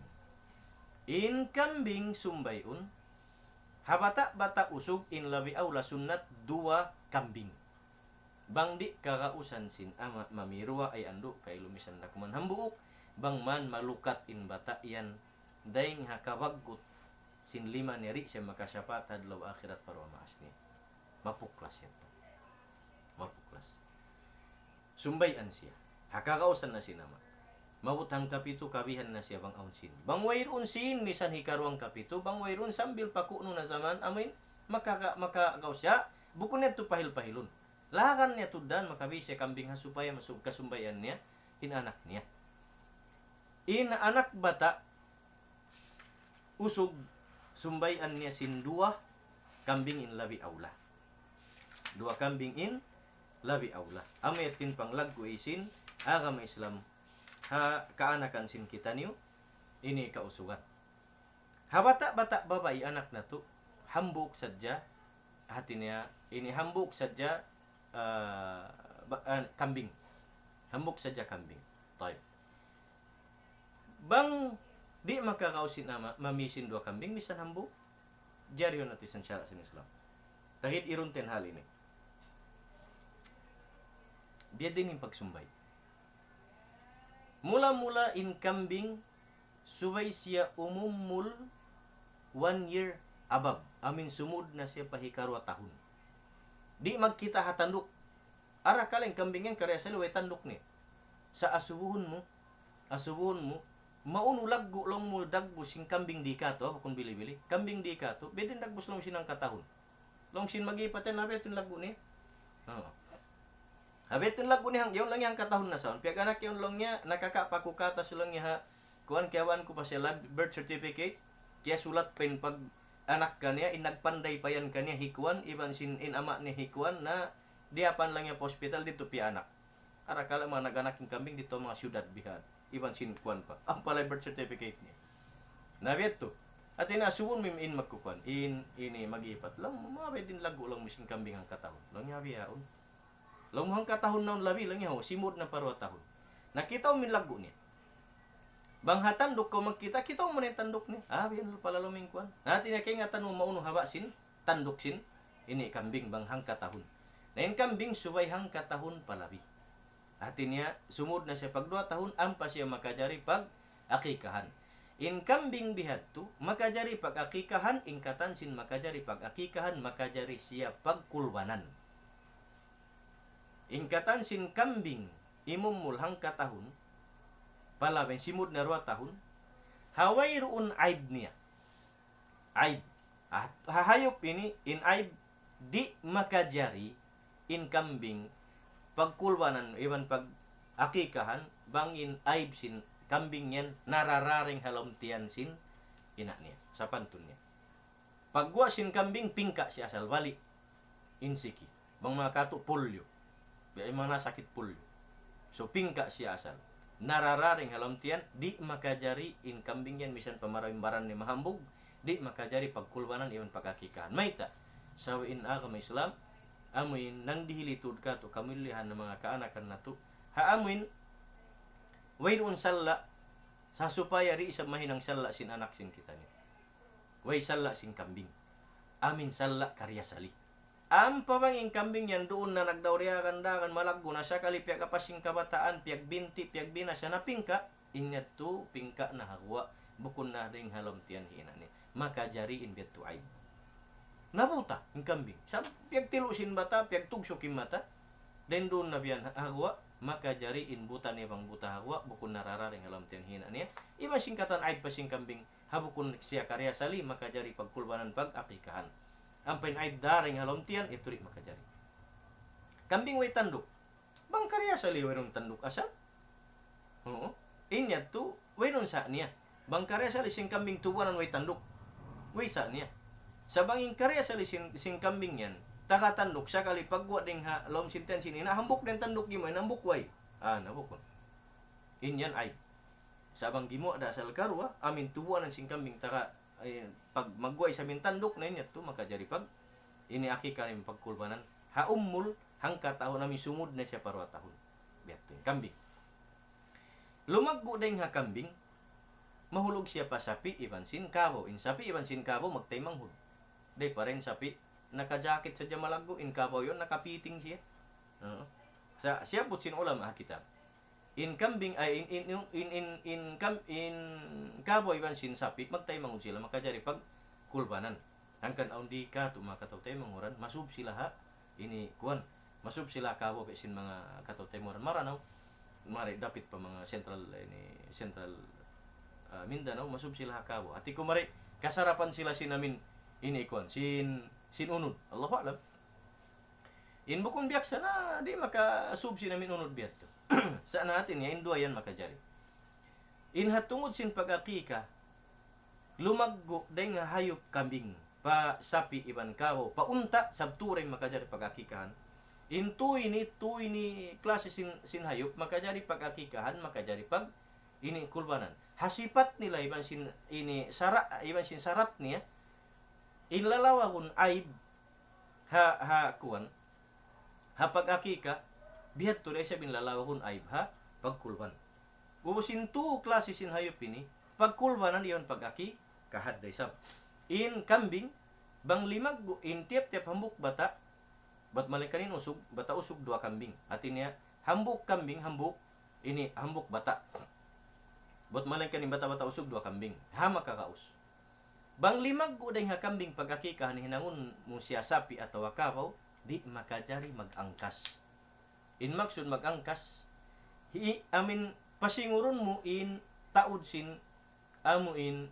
in kambing sumbayon habata bata usog in labi aula sunnat dua kambing bang di kakausan sin ama mamirwa ay ando kay lumisan na kuman hambuok bang man malukat in bata yan daing hakawaggut sin lima neri siya makasyapa tadlaw akhirat parwa maas ni mapuklas yan mapuklas sumbayan siya hakakausan na sinama mawutang kapito kabihan na siya bang aunsin bang wayron sin misan hikaruang kapito bang wayron sambil pakuno na zaman amin makakaw siya bukon neto pahil-pahilon lakan niya tudan makabi siya kambing hasupaya masug kasumbayan niya in anak niya in anak bata usog sumbayan niya sin dua kambing in labi aula dua kambing in labi aula ametin panglagko isin agama Islam ha kaanakan sin kita niyo ini kausugan habata-bata babae anak na to hambuk sadya hati niya ini hambuk sadya kambing hambuk sadya kambing tayo bang di makakausin ama mamisin dua kambing misan hambuk jaryo natisan syara sin Islam tahid irunten hal ini biya din yung pagsumbay mula-mula in kambing subay siya umumul 1 year above amin sumud na siya pahikarwa tahon di magkita hatanduk ara kaling kambing yan karya sa luway tanduk ni sa asubuhon mo maunulag long mo dagbo sing kambing di ka to kung bili-bili kambing di ka to beden dagbos long sinang katahon long sin magipaten na beton lago ni Habit yung lago niyang, yun lang yung katahon na saon. Piyag anak yung lang niya, nakakapakukata sa lang niya ha. Kuhan kiyawan ko pa siya birth certificate. Kaya sulat pa yun pag anak ka niya, inagpanday pa yan kanya hikuan, iban sin ama ni hikuan na diapan lang niya po hospital dito pi anak. Ara kala mga nag-anak yung kambing dito mga syudad bihan. Iban sin kuan pa. Ang pala birth certificate niya. Nabiyat to. At inasuon mo in magkukuan. Ini mag-ipat. Lang, mabay din lago lang mising kambing ang katahon. Lang nga biyaon. Lang mo ang katahon na labi. Lang nga simod na parwa tahon. Nakita mo min lago niya. Bangha tandok ko magkita. Kita mo na yung tandok niya. Biyan pala luming kuan. Natin na kaya nga tanong mauno haba sin. Tandok sin. Ini kambing banghang katahon. Na yung kambing subayhang katahon palabi. Atin niya sumud na siya pag 2 tahon. Ampa siya makajari pag akikahan. In kambing bihat tu, makajari pag-akikahan, in katansin makajari pag-akikahan, makajari siya pagkulbanan. In katansin kambing, imumulhang katahon, palabing simud na 2 tahon, haway roon aib niya. Aib. At hahayop ini, in aib, di makajari, in kambing, pagkulbanan, iban pag-akikahan, bangin aib sin kambing yan, narararing halamtian sin ina niya, sa pantun niya. Pagwa sin kambing, pingka siya asal, bali, insiki. Bang mga kato, polio. Biyay mga nasakit polio. So, pingka siya asal. Narararing halamtian, di makajari in kambing yan, misan pamarambaran ni mahambog, di makajari pagkulbanan, iwan pagkakikahan. Mayta, sa in agama Islam, amuin, nang dihilitod ka to, kamilihan ng mga kaanakan na to, haamuin, wayroon salla sa supaya ri isab mahinang salla sin anak sin kita ni. Way salla sin kambing. Amin salla karya sali. Am pabanging kambing yan doon na nagdaurya kandakan malaggo na siya kalipya kapasing kabataan piag binti piag bina siya na pingka inyat tu pingka na hagwa bukon na ding halamtian hina ni. Makajari in bet tu ay. Nabuta ang kambing. Sa piag tilo sin bata piag tugso kim mata. Den doon na biyan hagwa makajari in buta ni bang buta hagwa bukon narararing halamtian hina niya. Iba singkatan ay pasing kambing habukon siya karya sali makajari pagkulbanan pag akikahan. Ampin ay daring halamtian ito rin makajari. Kambing way tanduk. Bang karya sali wayrong tanduk asa? Oo. Inya tu wayron sa niya. Bang karya sali sing kambing tuwanan way tanduk. Way sa niya. Sa banging karya sali sing kambing yan takatandok siya kali pagwa ding ha lom sinten sin inahambok den tandok gimo inahambok way nabuk inyan ay sabang gimo da sa karwa amin tuwa ng sing kambing taka pag magway sa min tandok na inya to makajari pag ini akika ni pagkulbanan ha ummul hangka taon namin sumud na siya parwa tahon biyato kambing lumaggo ding ha kambing mahulog siya pa sapi iban sin kabo in sapi iban sin kabo magtay manghul day pa rin sapi naka-jacket sa Jamalaggo, in kabaw yun, nakapiting siya. Siya po sin ulam kita. In kambing ay in kabaw iban sin sapi, magtay mangun sila makajari pag kulbanan. Hangkan aundi ka tumakataw manguran, masub sila ha. Ini kuan, masub sila kabaw sin mga kataw manguran. Maranaw. Mari dapit pa mga central Mindanao, masub sila kabaw. Ati ko mari kasarapan sila sinamin ini kuan sinunod. Allahu a'lam. In bukon biyak sana di makasub sinamin unod biyak to. Sa natin ya indua yan makajari. In hatungod sin pag-akika lumaggo day nga hayop kambing pa sapi iban kawo paunta sabturing makajari pag-akikahan. In tuy ni klase sin hayop makajari pag-akikahan makajari pag ini kulbanan. Hasipat nila iban sin sarat niya inlalawahon aib kuan pag-akika bihat to siya binlalawahon aib pagkulban. Ubusin tu klase sin hayop ini pagkulbanan iyon pag-aki kahad day sab. In kambing bang limag in tiap hambuk bata bat malikanin usog bata usog 2 kambing. Atin niya hambuk kambing hambuk ini hambuk bata. Bat malikanin bata usog 2 kambing. Makakaus. Bang limag uday nga kambing pag-akika ni hinangon mo siya sapi ataw kabaw di makajari mag-angkas. In maksud mag-angkas amin pasinguron mo in taod sin amuin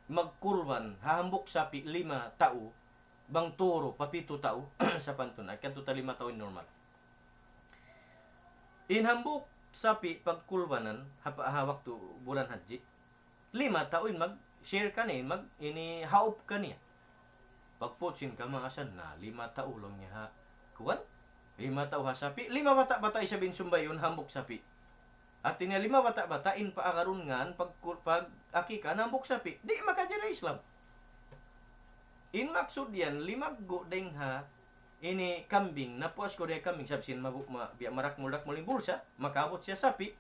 magkulban hahambok sapi 5 tao bang toro papito tao sa pantun ay kadto ta 5 tao normal. Inhambuk sapi pagkulbanan hawak to bulan haji. 5 taon mag share ka ni mag ini haup ka niya. Pagputsin ka maasan na 5 taon lang niya ha. Kuwan 5 taon ha sapi. 5 bata isa bin sumbayon hambuk sapi. At tinya 5 bata in paagaron ngan pag akika hambuk sapi. Di makajara Islam. In maksud yan 5 go deng ha ini kambing na puas ko dia kambing sabsin biya marak mulak muling bulsa makabot siya sapi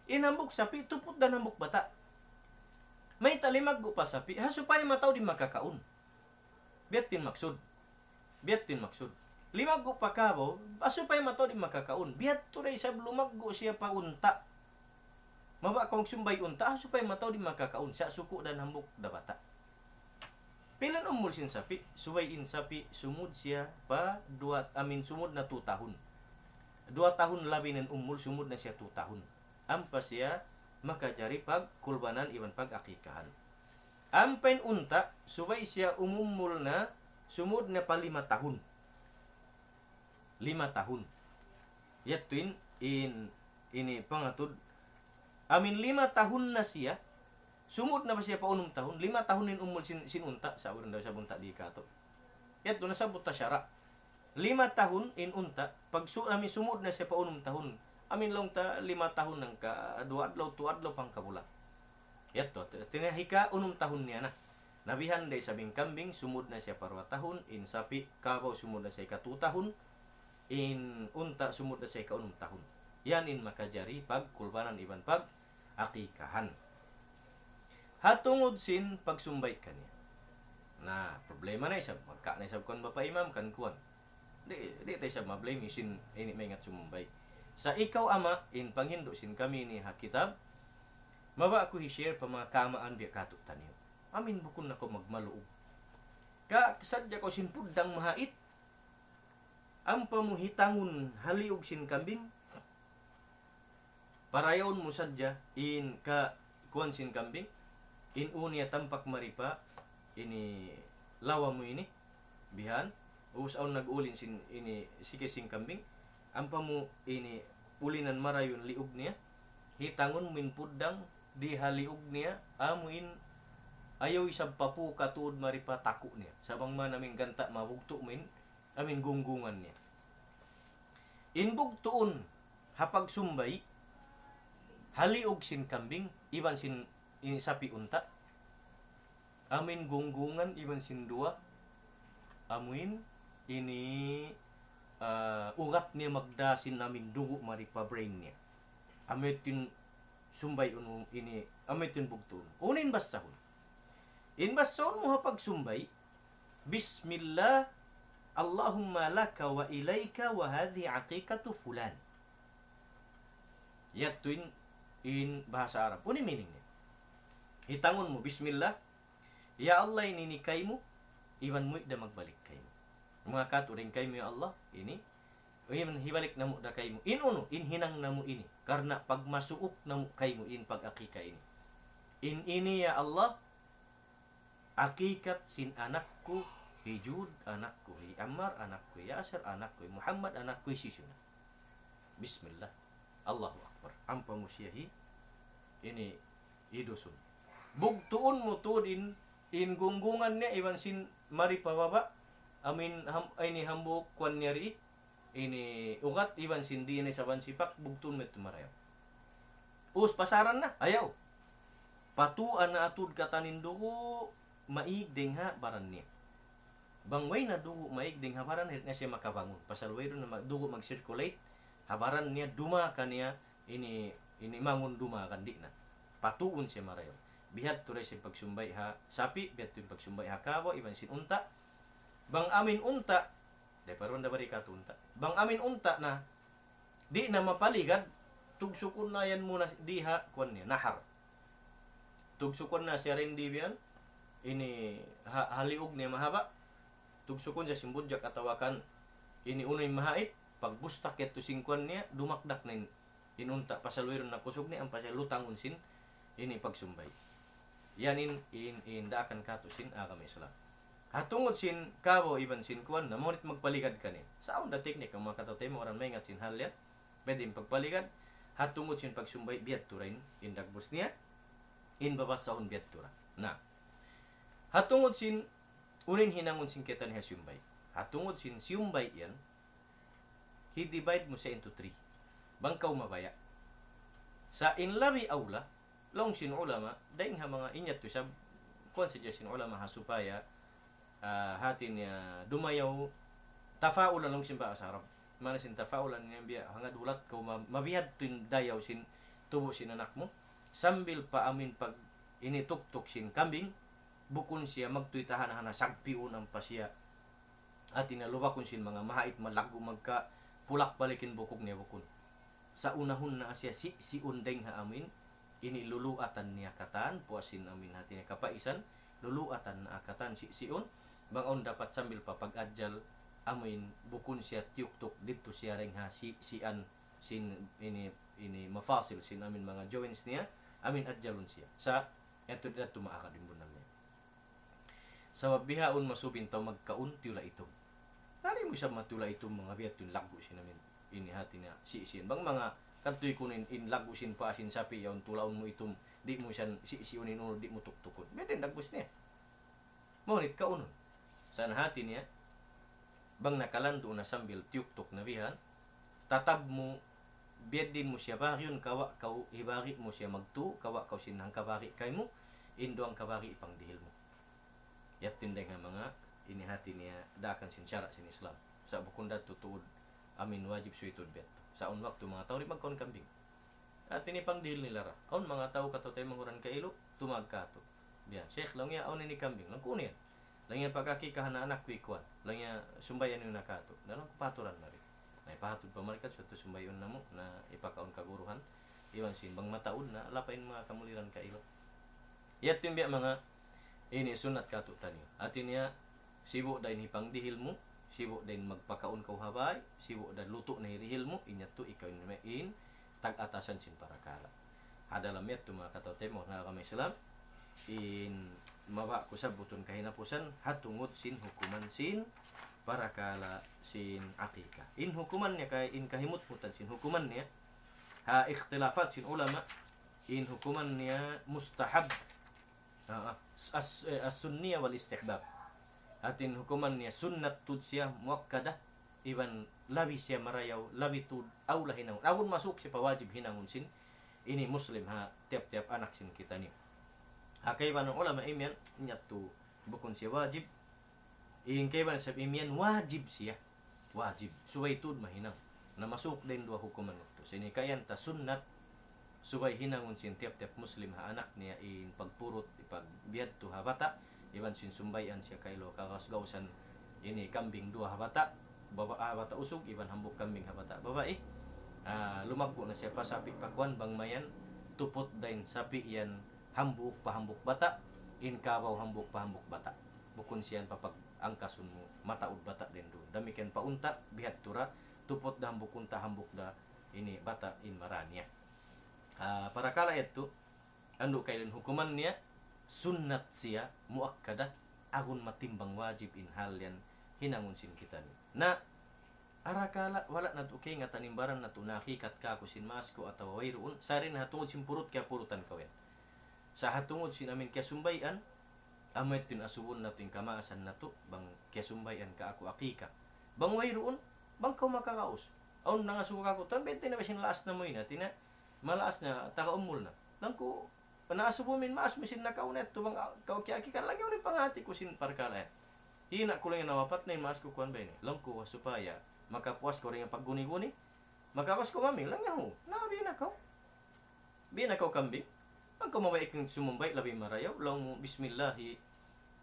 inambuk sapi tupot dan nambuk bata may talimag go pa sapi ha supaya mataw di makakaon biyatin maksud 5 go pa kabo supaya mataw di makakaon biyat to ray sa lumaggo siya pa unta maba kong sumbay unta supaya mataw di makakaon sa suko dan nambuk da bata. Pilan umulsin sapi, suwayin sapi, sumud siya pa sumud na 2 tahun. 2 tahun labi ng umul, sumud na siya 2 tahun. Ampa siya makajari pag kulbanan iwan pag akikahan. Ampain unta, suway siya umumul na sumud na pa 5 tahun. 5 tahun. Yatuin ini pangatod. 5 tahun na siya. Sumud na ba siya pa 6 tahun? 5 tahun nin umul sinunta. Sabi daw sa bunta di kato. Yato nasabot ta syara. 5 tahun in unta. Pag sumud na siya pa 6 tahun. Amin lang ta 5 tahun ng ka 2 adlaw pang kabula. Yato. Tinahika 6 tahun niya na. Nabihan day sabing kambing. Sumud na siya pa 2 tahun. In sapi kabaw sumud na siya ka 2 tahun. In unta sumud na siya ka 6 tahun. Yan in makajari pag kulbanan iban pag akikahan. Hatungod sin pagsumbay kaniya. Na problema na isab magka na isab kon ba pa imam kan kuan. Di tay sa mablame sin ini may ngat sumumbay. Sa ikaw ama in panghindo sin kami ni hakitab. Maba ako i-share pa mga kamaan biya katot taniyo. Amin bukon nako magmaluog. Ka sadya ko sin puddang mahait. Ang pamuhitangon haliog sin kambing. Parayon mo sadya in ka kuan sin kambing. In unia tampak maripa ini lawa mo ini bihan usaw nagulin sin ini sikising kambing ampa mo ini ulinan marayon liog niya hitangon min puddang di haliog niya amuin ayaw isab papu katud maripa taku niya sabang man aming ganta mabugto min amin gunggungan niya inbugtuon hapag sumbay haliog sin kambing iban sin ini sapi unta amin gunggungan iban sindua amuin ini ugat niya magdasin namin dugo maripa brain niya amitin sumbay ini amitin bugtun unin basahon in basahon mo hapag sumbay bismillah Allahumma laka wa ilayka wa hadhi aqiqatu fulan yatuin in bahasa Arab unin meaning niya hitangon mo, bismillah, ya Allah ininikay mo, iwan mo da magbalik kay mo. Mga katuring kay mo, ya Allah, ini, iwan hibalik na mo da kay mo. Inuno, inhinang na mo ini, karna pagmasuok na mo kay mo, in pag-akika ini. In ini, ya Allah, akikat sin anak ko, hijud anak ko, Ammar anak ko, Yasir anak ko, Muhammad anak ko, sisuna. Bismillah, Allahu Akbar. Ampa mo siyahi, ini, idusun. Bugtuon mo to din in gunggungan niya iwan sin mari pababa amin ini hambuk kwan niya ri ini ugat iwan sin di ni saban sipak bugtuon mo tumarayo us pasaran na ayaw patuan na atud katanin dugo maig ding ha baran niya bangway na dugo maig ding habaran na siya makabangon pasalway ron na dugo mag-circulate habaran niya duma kaniya ini mangun duma kan di na patuon siya marayo bihat tuloy sin pagsumbay ha sapi bihat tuloy pagsumbay ha kawa iban sin unta bang amin unta de paron da bari ka unta bang amin unta na di na mapaligad tugsukon na yan muna diha kuan niya nahar tugsukon na siya rin di biyan ini haliog niya mahaba tugsukon siya simbudjak atawakan ini unoy mahait pagbustak yato singkuan niya dumakdak na inunta pasalwiron na kusog niya ang pasalutangon sin ini pagsumbay yan in daakan katusin kami islam hatungod sin kabo iban sin kuan na monit magpaligad kani saon da teknik ang mga katatay mo oran may ngat sin halya Pwede pagpaligad hatungod sin pagsumbay biadto rin indagbos niya in babasahon biadto ra na hatungod sin unin hinangon sin kita niya sumbay hatungod sin sumbay yan i-divide mo siya into 3 bangkaw mabaya sa inlabi aula long sin ulama daing ha mga inyat to sa consideration ulama ha supaya hati niya dumayaw tafaulan long sin ba sa Arab mana sin tafaulan niya biya hangad ulat ko mabiyad tin dayaw sin tubo sin anak mo sambil pa amin pag inituktok sin kambing bukon siya magtuitahan na sagpiun ang pasya at inalubakon sin mga mahait malago magka pulak balikin bukog niya bukon sa unahon na siya si undeng ha amin iniluluatan niya katan puasin amin hati niya kapaisan luluatan na akatan siun bangon dapat sambil pa pag-adjal amin bukon siya tiyuktok dito siya ring ha sian sin ini mafasil sin amin mga joints niya amin adjalon siya sa eto dito maakadin mo namin sa bihaon masubin taw magkaun tula ito nari mo siya matula itong mga biyat yung lago sin amin ini hati niya sian bang mga kantoy kunin in lago sin pa sin sapi yaon tulaon mo itong di mo siya siunin uno di mo tuktukon medyo nagbus niya ngunit kaunon sa hati niya bang nakalando na sambil tiyuktok na bihan tatab mo biyad din mo siya baryon kawa kaw ibari mo siya magtu kawa kaw sinang kabari kay mo indo ang kabari ipang dihil mo yat tinday nga mga inihati niya dakan sin syara sin Islam sa bukunda tutuod amin wajib suitud bet sa un waktu mga tao ri magkon kambing at ini pang dihil nila ra aun mga tao kato tay manguran ka ilo tumagkato biyan sheikh lang ya aun ini kambing lang kunin lang yan pagkakikahan na anak kuikuan lang yan sumbayan yung nakato dalang kupaturan na rin na ipahatod pa marikat so ito sumbayon na mo na ipakaon kaguruhan iwan sin bang mataon na lapain mga kamuliran ka ilo yat yung biya mga ini sunat kato tanyo atin niya sibo dahin hipang dihil mo sibo dahin magpakaon ka habay sibo dahin luto na hirihil mo inyat to ikaw in tag-atasan sin para kala hadalam yat to mga katote mo na kami salam in mawa ko sa buton kahinapusan hatungod sin hukuman sin para kala sin akika in hukuman niya kay in kahimut-mutan sin hukuman niya ha ikhtilafat sin ulama in hukuman niya mustahab as-sunniya wal istihbab atin hukuman niya sunnat tud siya muakkada iban labi siya marayaw labi tud aw lahinang awon masuk si pawajib hinangon sin ini muslim ha tiap-tiap anak sin kita ni kay ba ng ulama imyan niya to bukon siya wajib in kay ba sa imyan wajib siya wajib suway tud mahinang na masuk din dua hukuman nito sini kayan ta sunnat suway hinangon sin tiap-tiap muslim ha anak niya in pagpurot ipagbiad to ha bata iban sin sumbayan siya kaylo kakasgawsan ini kambing dua ha bata bata usog iban hambok kambing ha bata babae lumagpo na siya pasapi pakwan bangmayan tupot dain sapi yan hambuk pahambuk bata in kabaw hambuk pahambuk bata bukon siyan papag angkasun mo mataud bata din do damiken paunta bihat tura tupot da hambuk unta hambuk da ini bata in maranya para kala ito ando kailan hukuman niya sunnat siya muakkada agun matimbang wajib in hal yan hinangon sin kita ni na arakala wala na okay nga tanimbaran na to nakikat ka ko sin masko ataw wayroon sarin na tungod sin purot kaya purutan kawen sa hatungod sin amin kaya sumbayan amet tin asubon na tin kamaasan na to bang kaya sumbayan ka ako akika bang wayroon bang kaw makakaos aun na nga suka ko tan bente na ba sin laas na mo ina tina malaas na taga umul na lang ko naasubumin maas mo sin nakaunet to bang kaw kaya akika lang yung pangati ko sin parkala hina ko lang nawapat na yung maas ko kuan ba ini lang ko supaya makapuas ko rin yung pagguni-guni makakas ko kami lang yaho nabi na ko binakaw kambing ang kumabaik ng sumumbay labi marayaw lang mo bismillahi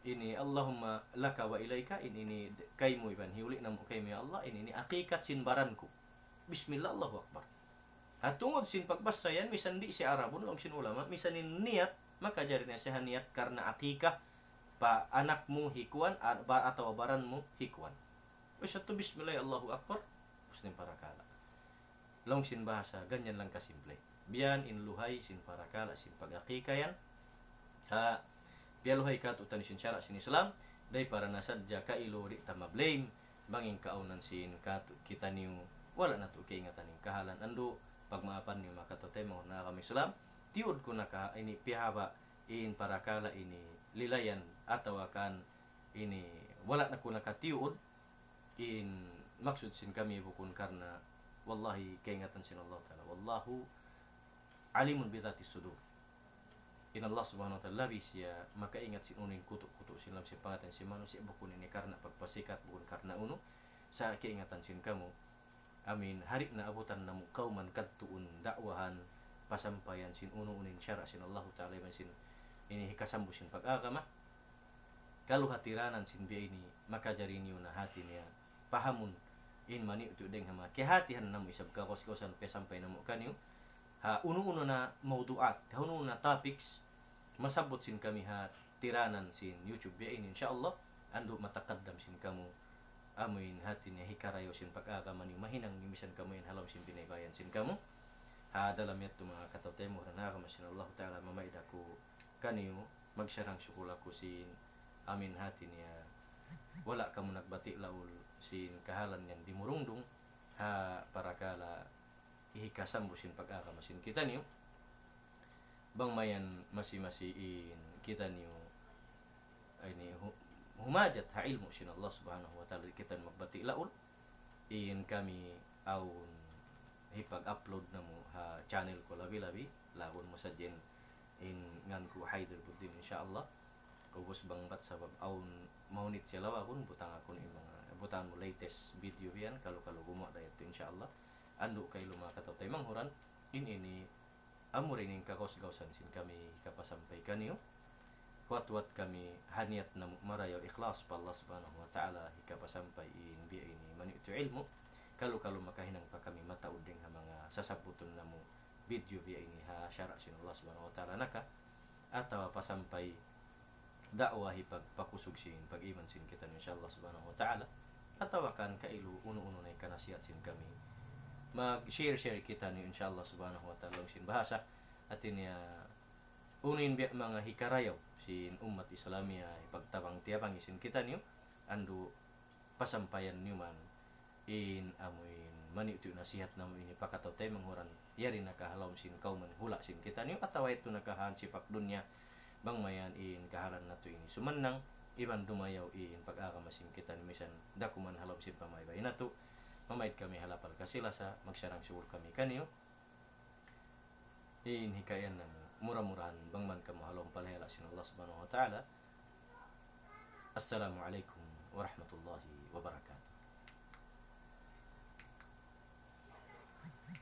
ini Allahumma laka wa ilayka ini kay mo iban hiuli na mo kay mo ya Allah ini akikat sinbaran ko bismillah Allahu akbar at tungod sin pagbasa yan misan di si Arabon lang sin ulama misan niyat makajari na siya niyat karena akika pa anak mo hikuan atau baran mo hikuan o siya to bismillah Allahu akbar muslim para kala long sin bahasa ganyan lang kasimple biyan in luhay sin para kala sin pagakika yan pialuhay ka tutan sin syara sin Islam day para nasadya ka ilo di ta mablame banging kaunan sin ka kita niyo wala na to kaingatan ning kahalan ando pagmaapan ni makatote mo na kami Islam tiud ko naka ini pihaba in para kala ini lilayan ataw kan ini wala na ko nakatiud in maksud sin kami bukun karna wallahi kaingatan sin Allah taala wallahu alimun bi dhati sudur. In Allah subhanahu wa ta'ala labis ya makaingat sin unin kutuk-kutuk sin lam sin pangatan sin manusia bukun ini karena pagpasikat bukun karena uno sa kaingatan sin kamu. Amin hari na abutan na kauman kadtuun dakwahan pasampayan sin uno unin syara sin Allah ta'ala sin ini hikasambu sin pag-agama kalau hatiranan sin biya ini maka jari niyo na hati niya pahamun in mani utu deng hama kehatihan namu isab kakos-kosan pesampay namu kanyo ha uno-uno na mauduat uno na topics masabot sin kami ha tiranan sin YouTube biya ini insyaallah ando matakaddam sin kamu amuin hati niya hikarayo sin pag-agama ni mahinang nimisan kamu in halaw sin binaybayan sin kamu ha dalam yato mga katawtemo ranaka masin Allah ta'ala mamayda ko kaniyo magsarang sukula ko sin amin hati niya wala kamu nagbati laul sin kahalan yan dimurungdung ha para kala ihikasambo sin pag-agama sin kita niyo bang mayan masi-masiin kita niyo ay ni humajat ha ilmu sin Allah subhanahu wa ta'ala kita magbati laul in kami aun hipag-upload na mo ha channel ko labi-labi lawon mo sa jen in ngan ko Haider Buddin insyaallah ubos bangbat sabab aun maunit sila akon butang akon yung mga butan mo latest video yan kalau gumawa da ito insyaallah ando kay lumakataw tay manghuran ini amo rin yung kakos-gawsan sin kami kapasampay kaniyo wat kami haniat na marayaw ikhlas pa Allah subhanahu wa ta'ala hikapasampay in biya ini manito ilmu kalau makahinang pa kami mataod ding ha mga sasabuton na mo video biya ini ha syara sin Allah subhanahu wa ta'ala naka atawa pasampay dakwa hipagpakusog sin pag-iman sin kita insyaallah subhanahu wa ta'ala atawa kan kailu uno-uno na kanasihat sin kami mag-share kita ni insyaallah subhanahu wa ta'ala sin bahasa atin ya unin biya mga hikarayaw sin umat Islamia ipagtabang tiapang isin kita niyo ando pasampayan niyo man in amuin mani ito nasihat na mo ini pakataw tayo manghuran yari nakahalaw sin kauman hula sin kita niyo atawa ito nakahan sipak dunya bang mayan in kahalan na to ini sumanang iban dumayaw in pag-akamasin kita ni misan dakuman halaw sin pamaybay na to mamayad kami halapal kasila sa magsarang suwol kami kaniyo in hikayan na mo mura-murahan bang man kamahalaw palahela sin Allah subhanahu wa ta'ala. Assalamu alaikum warahmatullahi wabarakatuh.